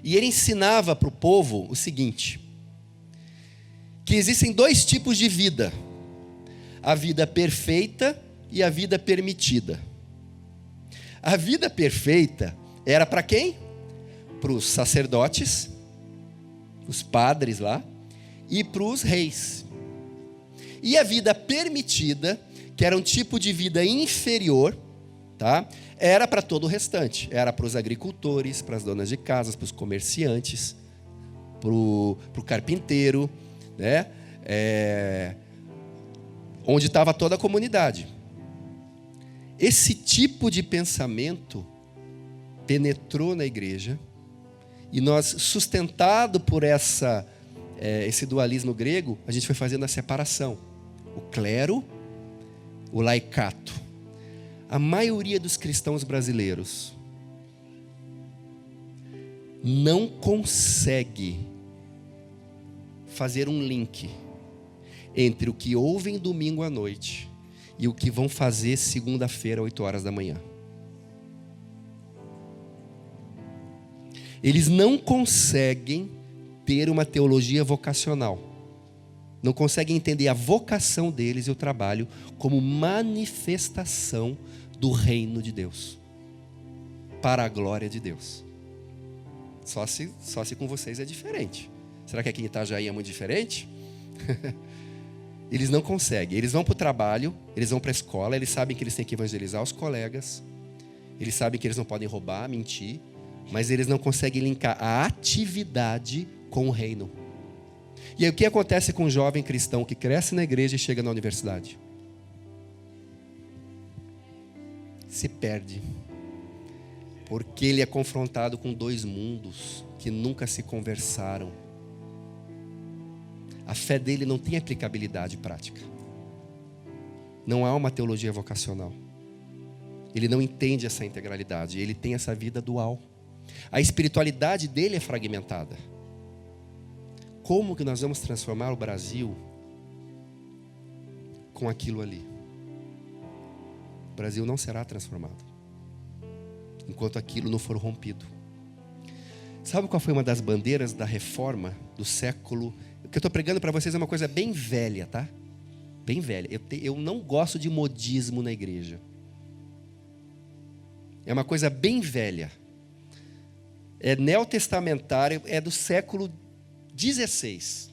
E ele ensinava para o povo o seguinte: que existem dois tipos de vida: a vida perfeita e a vida permitida. A vida perfeita era para quem? Para os sacerdotes, os padres lá, e para os reis. E a vida permitida, que era um tipo de vida inferior, tá? Era para todo o restante. Era para os agricultores, para as donas de casas, para os comerciantes, para o carpinteiro, né? onde estava toda a comunidade. Esse tipo de pensamento penetrou na igreja e nós, sustentado por esse dualismo grego, a gente foi fazendo a separação. O clero, o laicato. A maioria dos cristãos brasileiros não consegue fazer um link entre o que ouvem domingo à noite e o que vão fazer segunda-feira, 8 horas da manhã. Eles não conseguem ter uma teologia vocacional. Não conseguem entender a vocação deles e o trabalho como manifestação do reino de Deus, para a glória de Deus. Só se com vocês é diferente. Será que aqui em Itajaí é muito diferente? Eles não conseguem. Eles vão para o trabalho, eles vão para a escola, eles sabem que eles têm que evangelizar os colegas, eles sabem que eles não podem roubar, mentir, mas eles não conseguem linkar a atividade com o reino. E aí o que acontece com um jovem cristão que cresce na igreja e chega na universidade? Se perde. Porque ele é confrontado com 2 mundos que nunca se conversaram. A fé dele não tem aplicabilidade prática. Não há uma teologia vocacional. Ele não entende essa integralidade. Ele tem essa vida dual. A espiritualidade dele é fragmentada. Como que nós vamos transformar o Brasil com aquilo ali? O Brasil não será transformado enquanto aquilo não for rompido. Sabe qual foi uma das bandeiras da reforma do século? O que eu estou pregando para vocês é uma coisa bem velha, tá? Bem velha. Eu não gosto de modismo na igreja. É uma coisa bem velha. É neotestamentário, é do século XVI.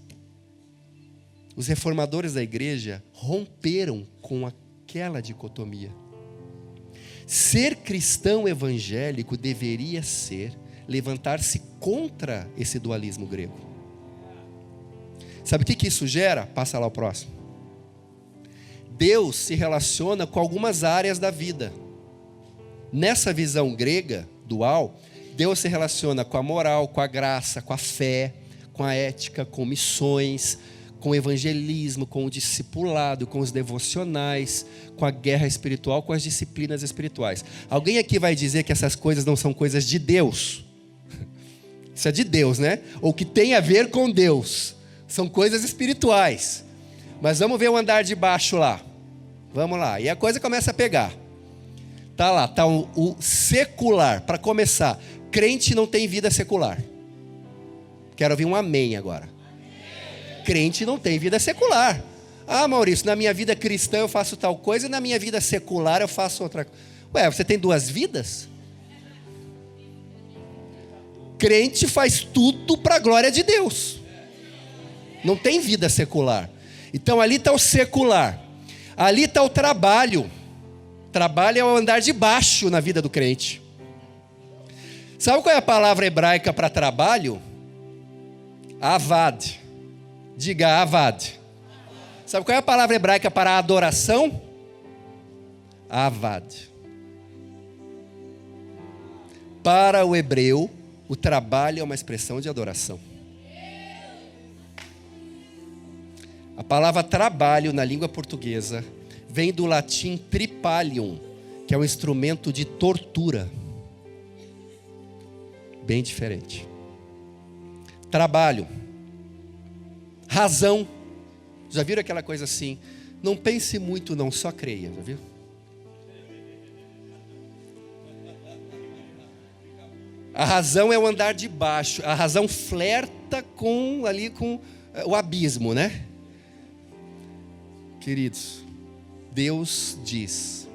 Os reformadores da igreja romperam com aquela dicotomia. Ser cristão evangélico deveria ser levantar-se contra esse dualismo grego. Sabe o que isso gera? Passa lá o próximo. Deus se relaciona com algumas áreas da vida. Nessa visão grega, dual, Deus se relaciona com a moral, com a graça, com a fé, com a ética, com missões, com o evangelismo, com o discipulado, com os devocionais, com a guerra espiritual, com as disciplinas espirituais. Alguém aqui vai dizer que essas coisas não são coisas de Deus? Isso é de Deus, né? Ou que tem a ver com Deus. São coisas espirituais. Mas vamos ver o andar de baixo lá. Vamos lá. E a coisa começa a pegar. Tá lá, tá o secular. Para começar, crente não tem vida secular. Quero ouvir um amém agora. Crente não tem vida secular. Ah, Maurício, na minha vida cristã eu faço tal coisa e na minha vida secular eu faço outra coisa. Ué, você tem 2 vidas? Crente faz tudo para a glória de Deus. Não tem vida secular. Então ali está o secular. Ali está o trabalho. Trabalho é o andar de baixo na vida do crente. Sabe qual é a palavra hebraica para trabalho? Avad. Diga avad. Sabe qual é a palavra hebraica para adoração? Avad. Para o hebreu, o trabalho é uma expressão de adoração. A palavra trabalho na língua portuguesa vem do latim tripalium, que é um instrumento de tortura. Bem diferente. Trabalho. Razão. Já viram aquela coisa assim? Não pense muito não, só creia. Já viu? A razão é o andar de baixo. A razão flerta com o abismo, né? Queridos, Deus diz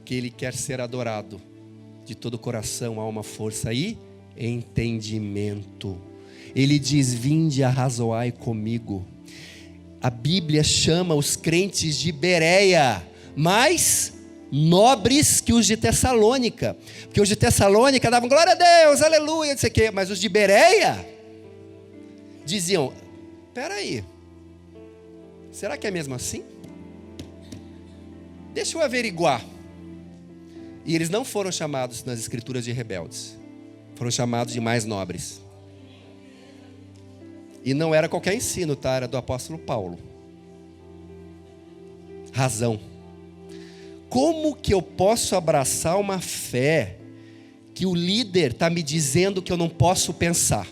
que Ele quer ser adorado de todo o coração, alma, força e entendimento. Ele diz, vinde arrazoai comigo. A Bíblia chama os crentes de Bereia, mais nobres que os de Tessalônica. Porque os de Tessalônica davam glória a Deus, aleluia, não sei o quê. Mas os de Bereia diziam, espera aí, Será que é mesmo assim? Deixa eu averiguar. E eles não foram chamados nas escrituras de rebeldes. Foram chamados de mais nobres. E não era qualquer ensino, tá? Era do apóstolo Paulo. Razão. Como que eu posso abraçar uma fé que o líder está me dizendo que eu não posso pensar?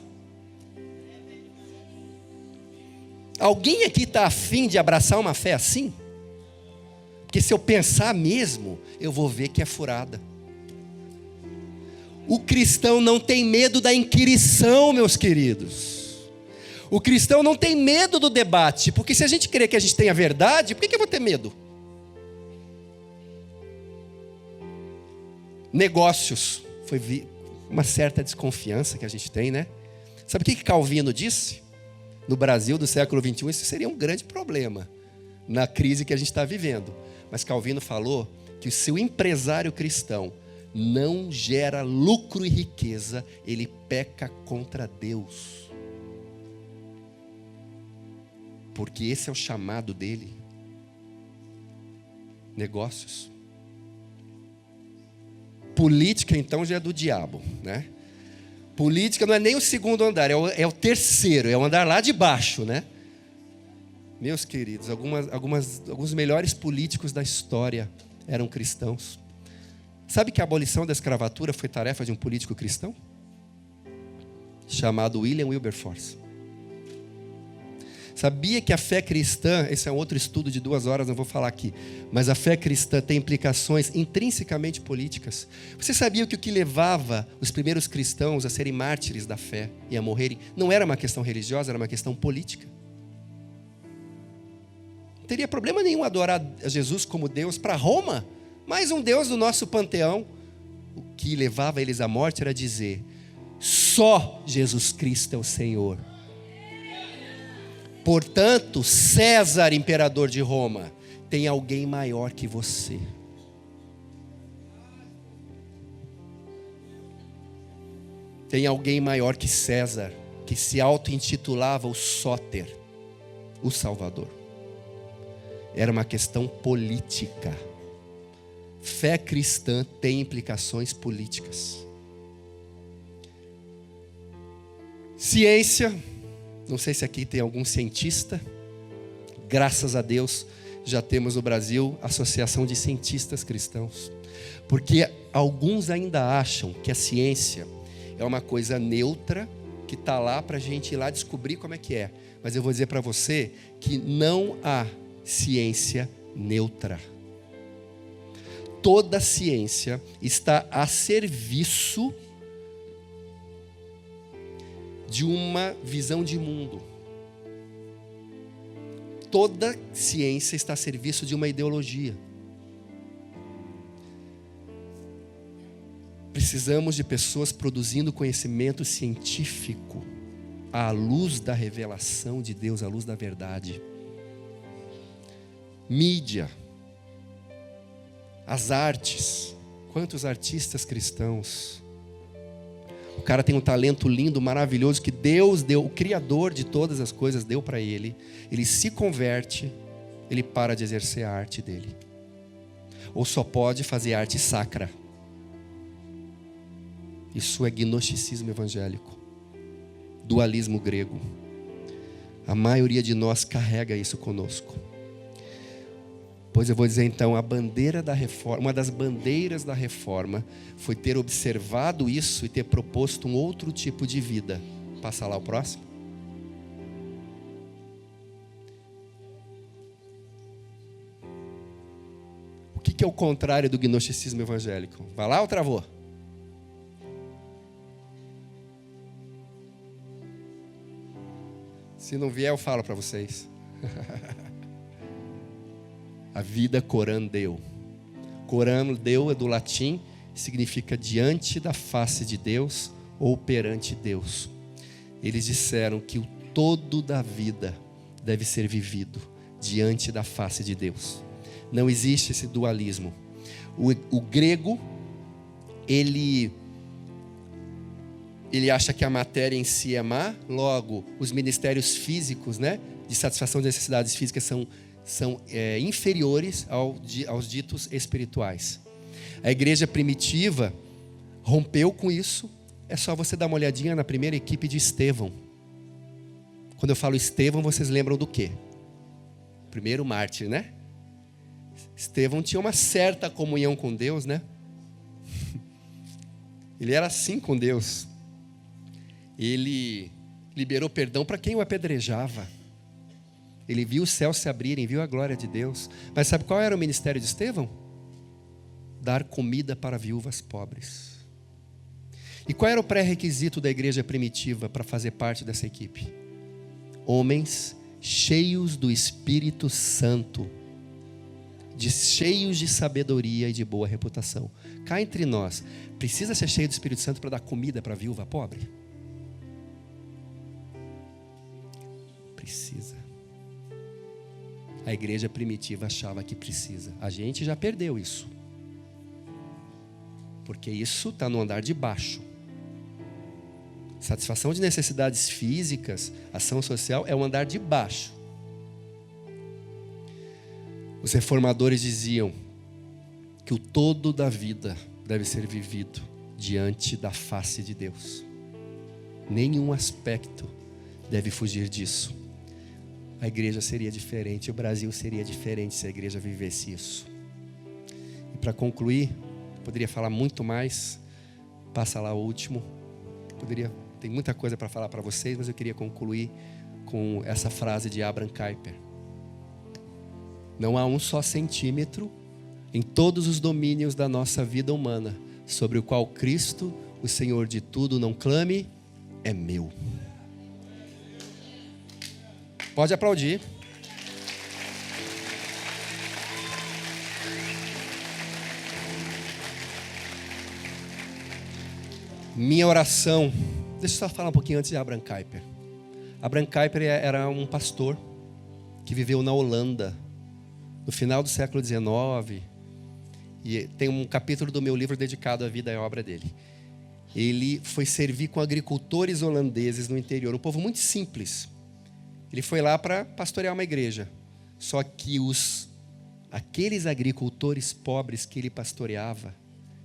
Alguém aqui está afim de abraçar uma fé assim? Porque se eu pensar mesmo, eu vou ver que é furada. O cristão não tem medo da inquirição, meus queridos. O cristão não tem medo do debate, porque se a gente crer que a gente tem a verdade, por que eu vou ter medo? Negócios, foi uma certa desconfiança que a gente tem, né? Sabe o que Calvino disse? No Brasil do século XXI, isso seria um grande problema, na crise que a gente está vivendo. Mas Calvino falou que se o empresário cristão não gera lucro e riqueza, ele peca contra Deus. Porque esse é o chamado dele. Negócios. Política, então, já é do diabo, né? Política não é nem o segundo andar, é o terceiro, é o andar lá de baixo, né? Meus queridos, alguns melhores políticos da história eram cristãos. Sabe que a abolição da escravatura foi tarefa de um político cristão? Chamado William Wilberforce. Sabia que a fé cristã, esse é um outro estudo de 2 horas, não vou falar aqui, mas a fé cristã tem implicações intrinsecamente políticas. Você sabia que o que levava os primeiros cristãos a serem mártires da fé e a morrerem, não era uma questão religiosa, era uma questão política? Não teria problema nenhum adorar a Jesus como Deus para Roma, mas um Deus do nosso panteão. O que levava eles à morte era dizer: só Jesus Cristo é o Senhor. Portanto, César, imperador de Roma, tem alguém maior que você. Tem alguém maior que César, que se auto-intitulava o Sóter, o Salvador. Era uma questão política. Fé cristã tem implicações políticas. Ciência. Não sei se aqui tem algum cientista. Graças a Deus, já temos no Brasil a Associação de Cientistas Cristãos. Porque alguns ainda acham que a ciência é uma coisa neutra, que está lá para a gente ir lá descobrir como é que é. Mas eu vou dizer para você que não há ciência neutra. Toda ciência está a serviço de uma visão de mundo. Toda ciência está a serviço de uma ideologia. Precisamos de pessoas produzindo conhecimento científico à luz da revelação de Deus, à luz da verdade. Mídia, as artes. Quantos artistas cristãos? O cara tem um talento lindo, maravilhoso, que Deus deu, o Criador de todas as coisas deu para ele. Ele se converte, ele para de exercer a arte dele. Ou só pode fazer arte sacra. Isso é gnosticismo evangélico. Dualismo grego. A maioria de nós carrega isso conosco. Pois eu vou dizer então, a bandeira da reforma, uma das bandeiras da reforma foi ter observado isso e ter proposto um outro tipo de vida. Passa lá o próximo. O que é o contrário do gnosticismo evangélico? Vai lá ou travou? Se não vier, eu falo para vocês. A vida coram Deo. Coram Deo é do latim, significa diante da face de Deus ou perante Deus. Eles disseram que o todo da vida deve ser vivido diante da face de Deus. Não existe esse dualismo. O grego, ele acha que a matéria em si é má, logo os ministérios físicos, né, de satisfação de necessidades físicas são inferiores aos ditos espirituais. A igreja primitiva rompeu com isso. É só você dar uma olhadinha na primeira equipe de Estevão. Quando eu falo Estevão, vocês lembram do quê? Primeiro mártir, né? Estevão tinha uma certa comunhão com Deus, né? Ele era assim com Deus. Ele liberou perdão para quem o apedrejava. Ele viu os céus se abrirem, viu a glória de Deus. Mas sabe qual era o ministério de Estevão? Dar comida para viúvas pobres. E qual era o pré-requisito da igreja primitiva para fazer parte dessa equipe? Homens cheios do Espírito Santo, cheios de sabedoria e de boa reputação. Cá entre nós, precisa ser cheio do Espírito Santo para dar comida para a viúva pobre? Precisa. A igreja primitiva achava que precisa. A gente já perdeu isso. Porque isso está no andar de baixo. Satisfação de necessidades físicas, ação social, é o andar de baixo. Os reformadores diziam que o todo da vida deve ser vivido diante da face de Deus. Nenhum aspecto deve fugir disso. A igreja seria diferente, o Brasil seria diferente se a igreja vivesse isso. E para concluir, poderia falar muito mais, passa lá o último. Tem muita coisa para falar para vocês, mas eu queria concluir com essa frase de Abraham Kuyper. Não há um só centímetro em todos os domínios da nossa vida humana sobre o qual Cristo, o Senhor de tudo, não clame, é meu. Pode aplaudir. Minha oração. Deixa eu só falar um pouquinho antes de Abraham Kuyper. Abraham Kuyper era um pastor que viveu na Holanda no final do século XIX. E tem um capítulo do meu livro dedicado à vida e à obra dele. Ele foi servir com agricultores holandeses no interior, um povo muito simples. Ele foi lá para pastorear uma igreja. Só que aqueles agricultores pobres que ele pastoreava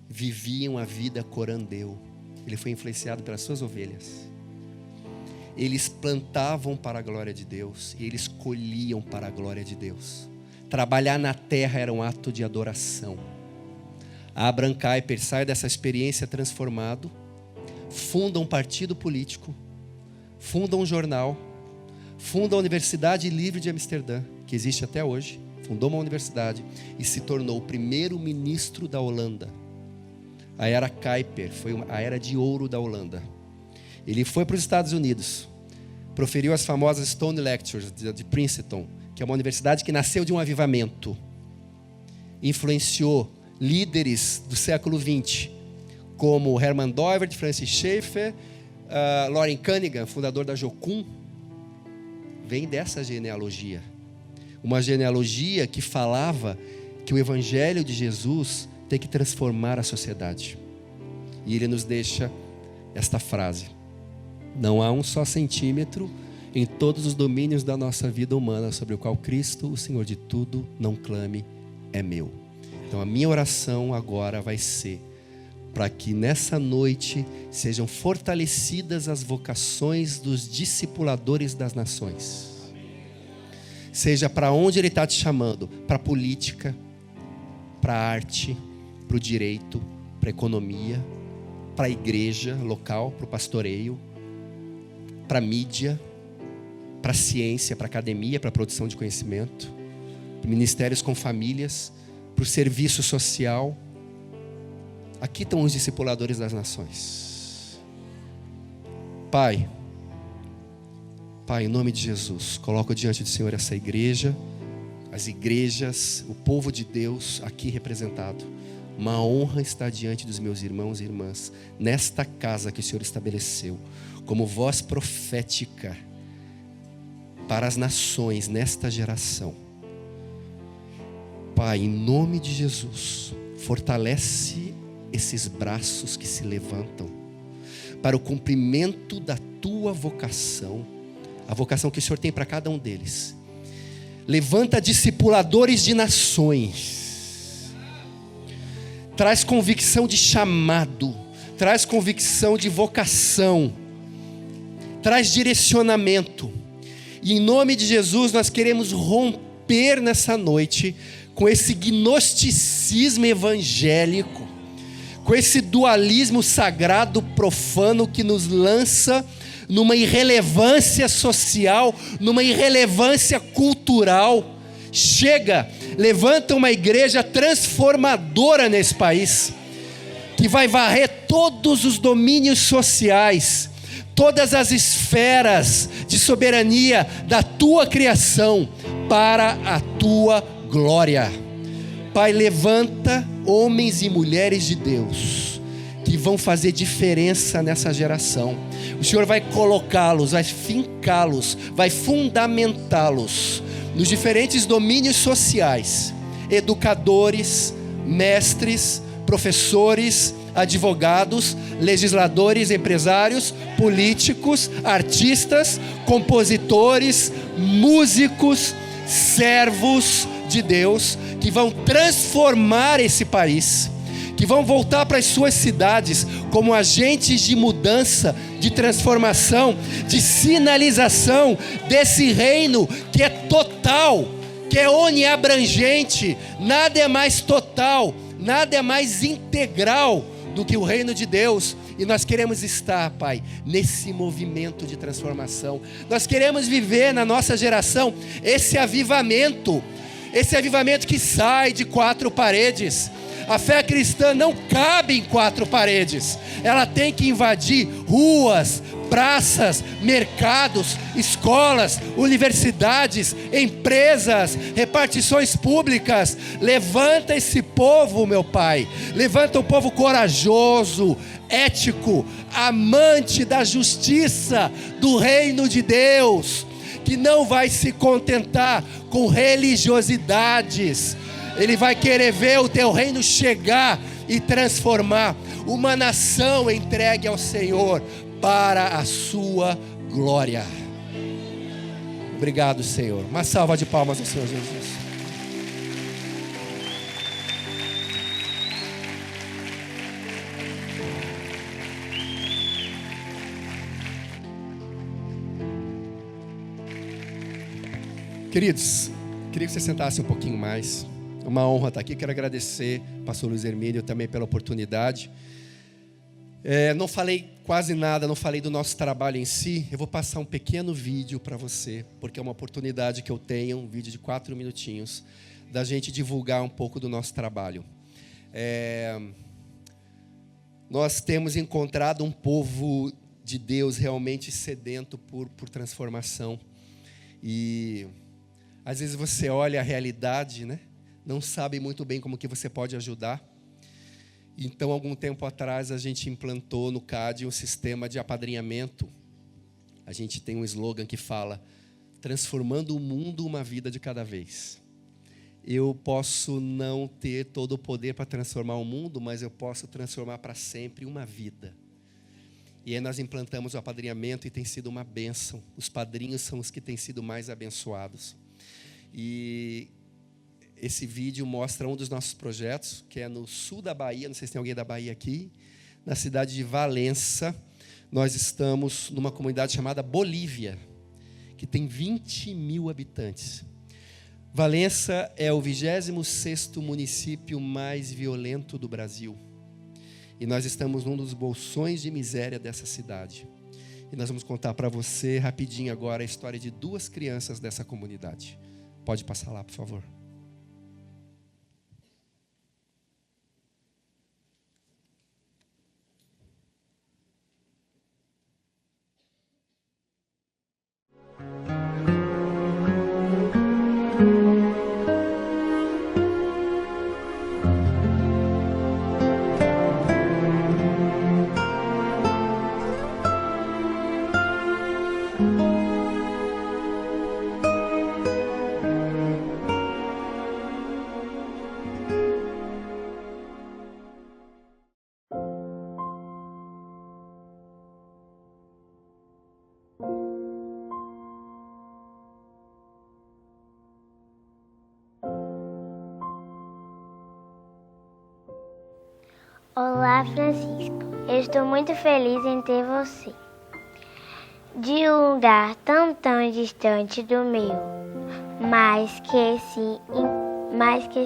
viviam a vida corandeu. Ele foi influenciado pelas suas ovelhas. Eles plantavam para a glória de Deus e eles colhiam para a glória de Deus. Trabalhar na terra era um ato de adoração. Abraham Kuyper sai dessa experiência transformado, funda um partido político, funda um jornal, funda a Universidade Livre de Amsterdã, que existe até hoje, fundou uma universidade e se tornou o primeiro ministro da Holanda. A era Kuyper foi a era de ouro da Holanda. Ele foi para os Estados Unidos, proferiu as famosas Stone Lectures de Princeton, que é uma universidade que nasceu de um avivamento. Influenciou líderes do século XX, como Herman Doivert, Francis Schaeffer, Loren Cunningham, fundador da Jocum. Vem dessa genealogia. Uma genealogia que falava que o Evangelho de Jesus tem que transformar a sociedade. E ele nos deixa esta frase: não há um só centímetro em todos os domínios da nossa vida humana sobre o qual Cristo, o Senhor de tudo, não clame, é meu. Então a minha oração agora vai ser para que nessa noite sejam fortalecidas as vocações dos discipuladores das nações. Seja para onde Ele está te chamando, para a política, para a arte, para o direito, para a economia, para a igreja local, para o pastoreio, para a mídia, para a ciência, para a academia, para a produção de conhecimento, para ministérios com famílias, para o serviço social. Aqui estão os discipuladores das nações. Pai, em nome de Jesus, coloco diante do Senhor essa igreja, as igrejas, o povo de Deus aqui representado. Uma honra estar diante dos meus irmãos e irmãs, nesta casa que o Senhor estabeleceu, como voz profética para as nações nesta geração. Pai, em nome de Jesus, fortalece esses braços que se levantam para o cumprimento da tua vocação, a vocação que o Senhor tem para cada um deles. Levanta discipuladores de nações. Traz convicção de chamado. Traz convicção de vocação. Traz direcionamento. E em nome de Jesus nós queremos romper nessa noite com esse gnosticismo evangélico, com esse dualismo sagrado profano que nos lança numa irrelevância social, numa irrelevância cultural. Chega, levanta uma igreja transformadora nesse país, que vai varrer todos os domínios sociais, todas as esferas de soberania da tua criação, para a tua glória. Pai, levanta homens e mulheres de Deus, que vão fazer diferença nessa geração. O Senhor vai colocá-los, vai fincá-los, vai fundamentá-los nos diferentes domínios sociais: educadores, mestres, professores, advogados, legisladores, empresários, políticos, artistas, compositores, músicos, servos de Deus, que vão transformar esse país, que vão voltar para as suas cidades como agentes de mudança, de transformação, de sinalização desse reino que é total, que é oniabrangente. Nada é mais total, nada é mais integral do que o reino de Deus. E nós queremos estar, Pai, nesse movimento de transformação. Nós queremos viver na nossa geração esse avivamento que sai de quatro paredes. A fé cristã não cabe em quatro paredes. Ela tem que invadir ruas, praças, mercados, escolas, universidades, empresas, repartições públicas. Levanta esse povo, meu Pai. Levanta um povo corajoso, ético, amante da justiça, do reino de Deus, que não vai se contentar com religiosidades. Ele vai querer ver o teu reino chegar e transformar uma nação entregue ao Senhor para a sua glória. Obrigado, Senhor. Uma salva de palmas ao Senhor Jesus. Queridos, queria que você sentasse um pouquinho mais. É uma honra estar aqui. Quero agradecer ao pastor Luiz Hermínio também pela oportunidade. Não falei quase nada, não falei do nosso trabalho em si. Eu vou passar um pequeno vídeo para você, porque é uma oportunidade que eu tenho, um vídeo de 4 minutinhos, da gente divulgar um pouco do nosso trabalho. Nós temos encontrado um povo de Deus realmente sedento por transformação. E às vezes você olha a realidade, né? Não sabe muito bem como que você pode ajudar. Então, algum tempo atrás, a gente implantou no CAD um sistema de apadrinhamento. A gente tem um slogan que fala: transformando o mundo uma vida de cada vez. Eu posso não ter todo o poder para transformar o mundo, mas eu posso transformar para sempre uma vida. E aí nós implantamos o apadrinhamento e tem sido uma bênção. Os padrinhos são os que têm sido mais abençoados. E esse vídeo mostra um dos nossos projetos, que é no sul da Bahia. Não sei se tem alguém da Bahia aqui. Na cidade de Valença, nós estamos numa comunidade chamada Bolívia, que tem 20 mil habitantes. Valença é o 26º município mais violento do Brasil. E nós estamos num dos bolsões de miséria dessa cidade. E nós vamos contar para você rapidinho agora a história de 2 crianças dessa comunidade. Pode passar lá, por favor. Olá, Francisco. Eu estou muito feliz em ter você. De um lugar tão distante do meu, mas que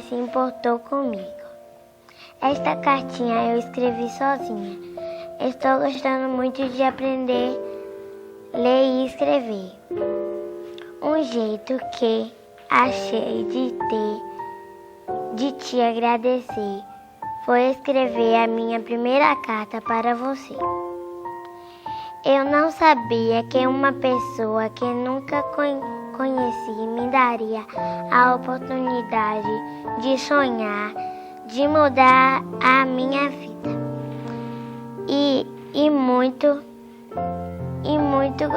se importou comigo. Esta cartinha eu escrevi sozinha. Estou gostando muito de aprender a ler e escrever. Um jeito que achei de te agradecer foi escrever a minha primeira carta para você. Eu não sabia que uma pessoa que nunca conheci me daria a oportunidade de sonhar, de mudar a minha vida.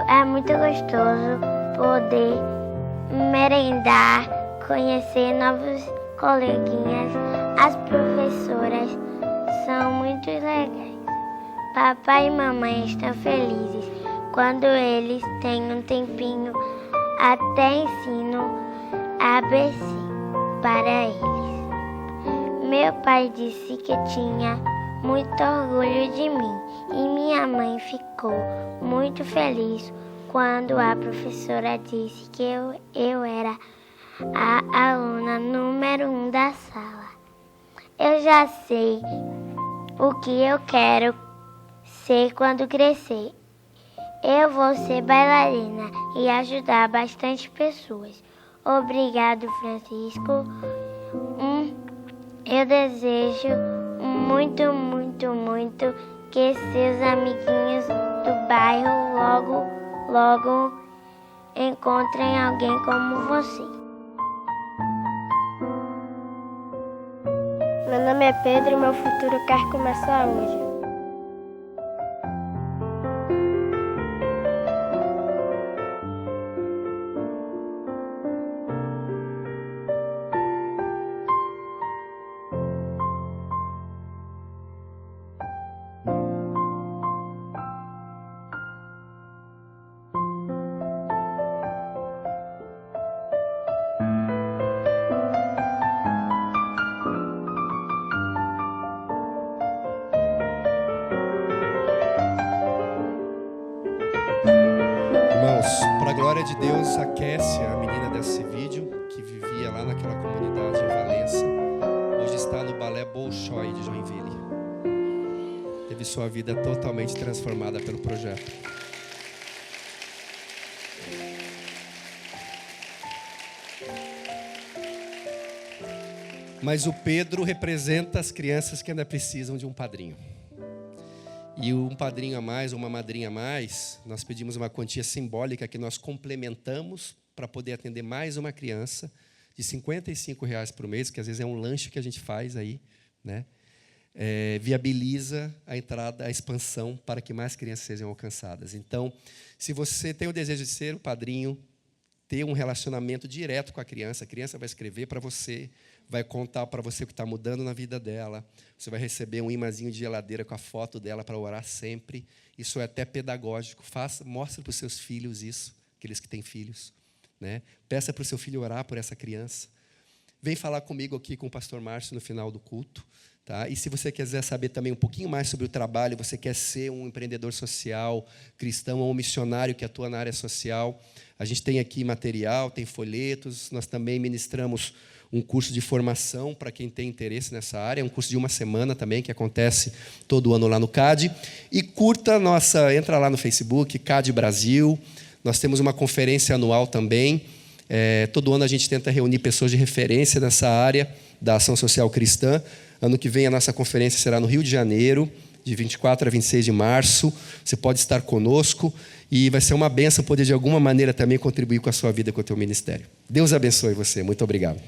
É muito gostoso poder merendar, conhecer novos coleguinhas. As professoras são muito legais. Papai e mamãe estão felizes quando eles têm um tempinho, até ensino ABC para eles. Meu pai disse que tinha muito orgulho de mim e minha mãe ficou muito feliz quando a professora disse que eu era a aluna número 1 da sala. Eu já sei o que eu quero ser quando crescer. Eu vou ser bailarina e ajudar bastante pessoas. Obrigado, Francisco. Eu desejo muito que seus amiguinhos do bairro logo encontrem alguém como você. Meu nome é Pedro e meu futuro quer começar hoje. Irmãos, para a glória de Deus, a Kessia, a menina desse vídeo, que vivia lá naquela comunidade em Valença, hoje está no Balé Bolshoi de Joinville. Teve sua vida totalmente transformada pelo projeto. Mas o Pedro representa as crianças que ainda precisam de um padrinho. E um padrinho a mais, uma madrinha a mais, nós pedimos uma quantia simbólica que nós complementamos para poder atender mais uma criança de R$55 por mês, que às vezes é um lanche que a gente faz aí, né? Viabiliza a entrada, a expansão para que mais crianças sejam alcançadas. Então, se você tem o desejo de ser o padrinho, ter um relacionamento direto com a criança vai escrever para você, vai contar para você o que está mudando na vida dela, você vai receber um imãzinho de geladeira com a foto dela para orar sempre. Isso é até pedagógico. Mostre para os seus filhos isso, aqueles que têm filhos, né? Peça para o seu filho orar por essa criança. Vem falar comigo aqui com o pastor Márcio no final do culto. Tá? E se você quiser saber também um pouquinho mais sobre o trabalho, você quer ser um empreendedor social, cristão ou um missionário que atua na área social, a gente tem aqui material, tem folhetos, nós também ministramos um curso de formação para quem tem interesse nessa área, um curso de 1 semana também, que acontece todo ano lá no CAD. E entra lá no Facebook, CAD Brasil, nós temos uma conferência anual também. Todo ano a gente tenta reunir pessoas de referência nessa área da ação social cristã. Ano que vem a nossa conferência será no Rio de Janeiro, de 24 a 26 de março. Você pode estar conosco e vai ser uma bênção poder de alguma maneira também contribuir com a sua vida, com o teu ministério. Deus abençoe você. Muito obrigado.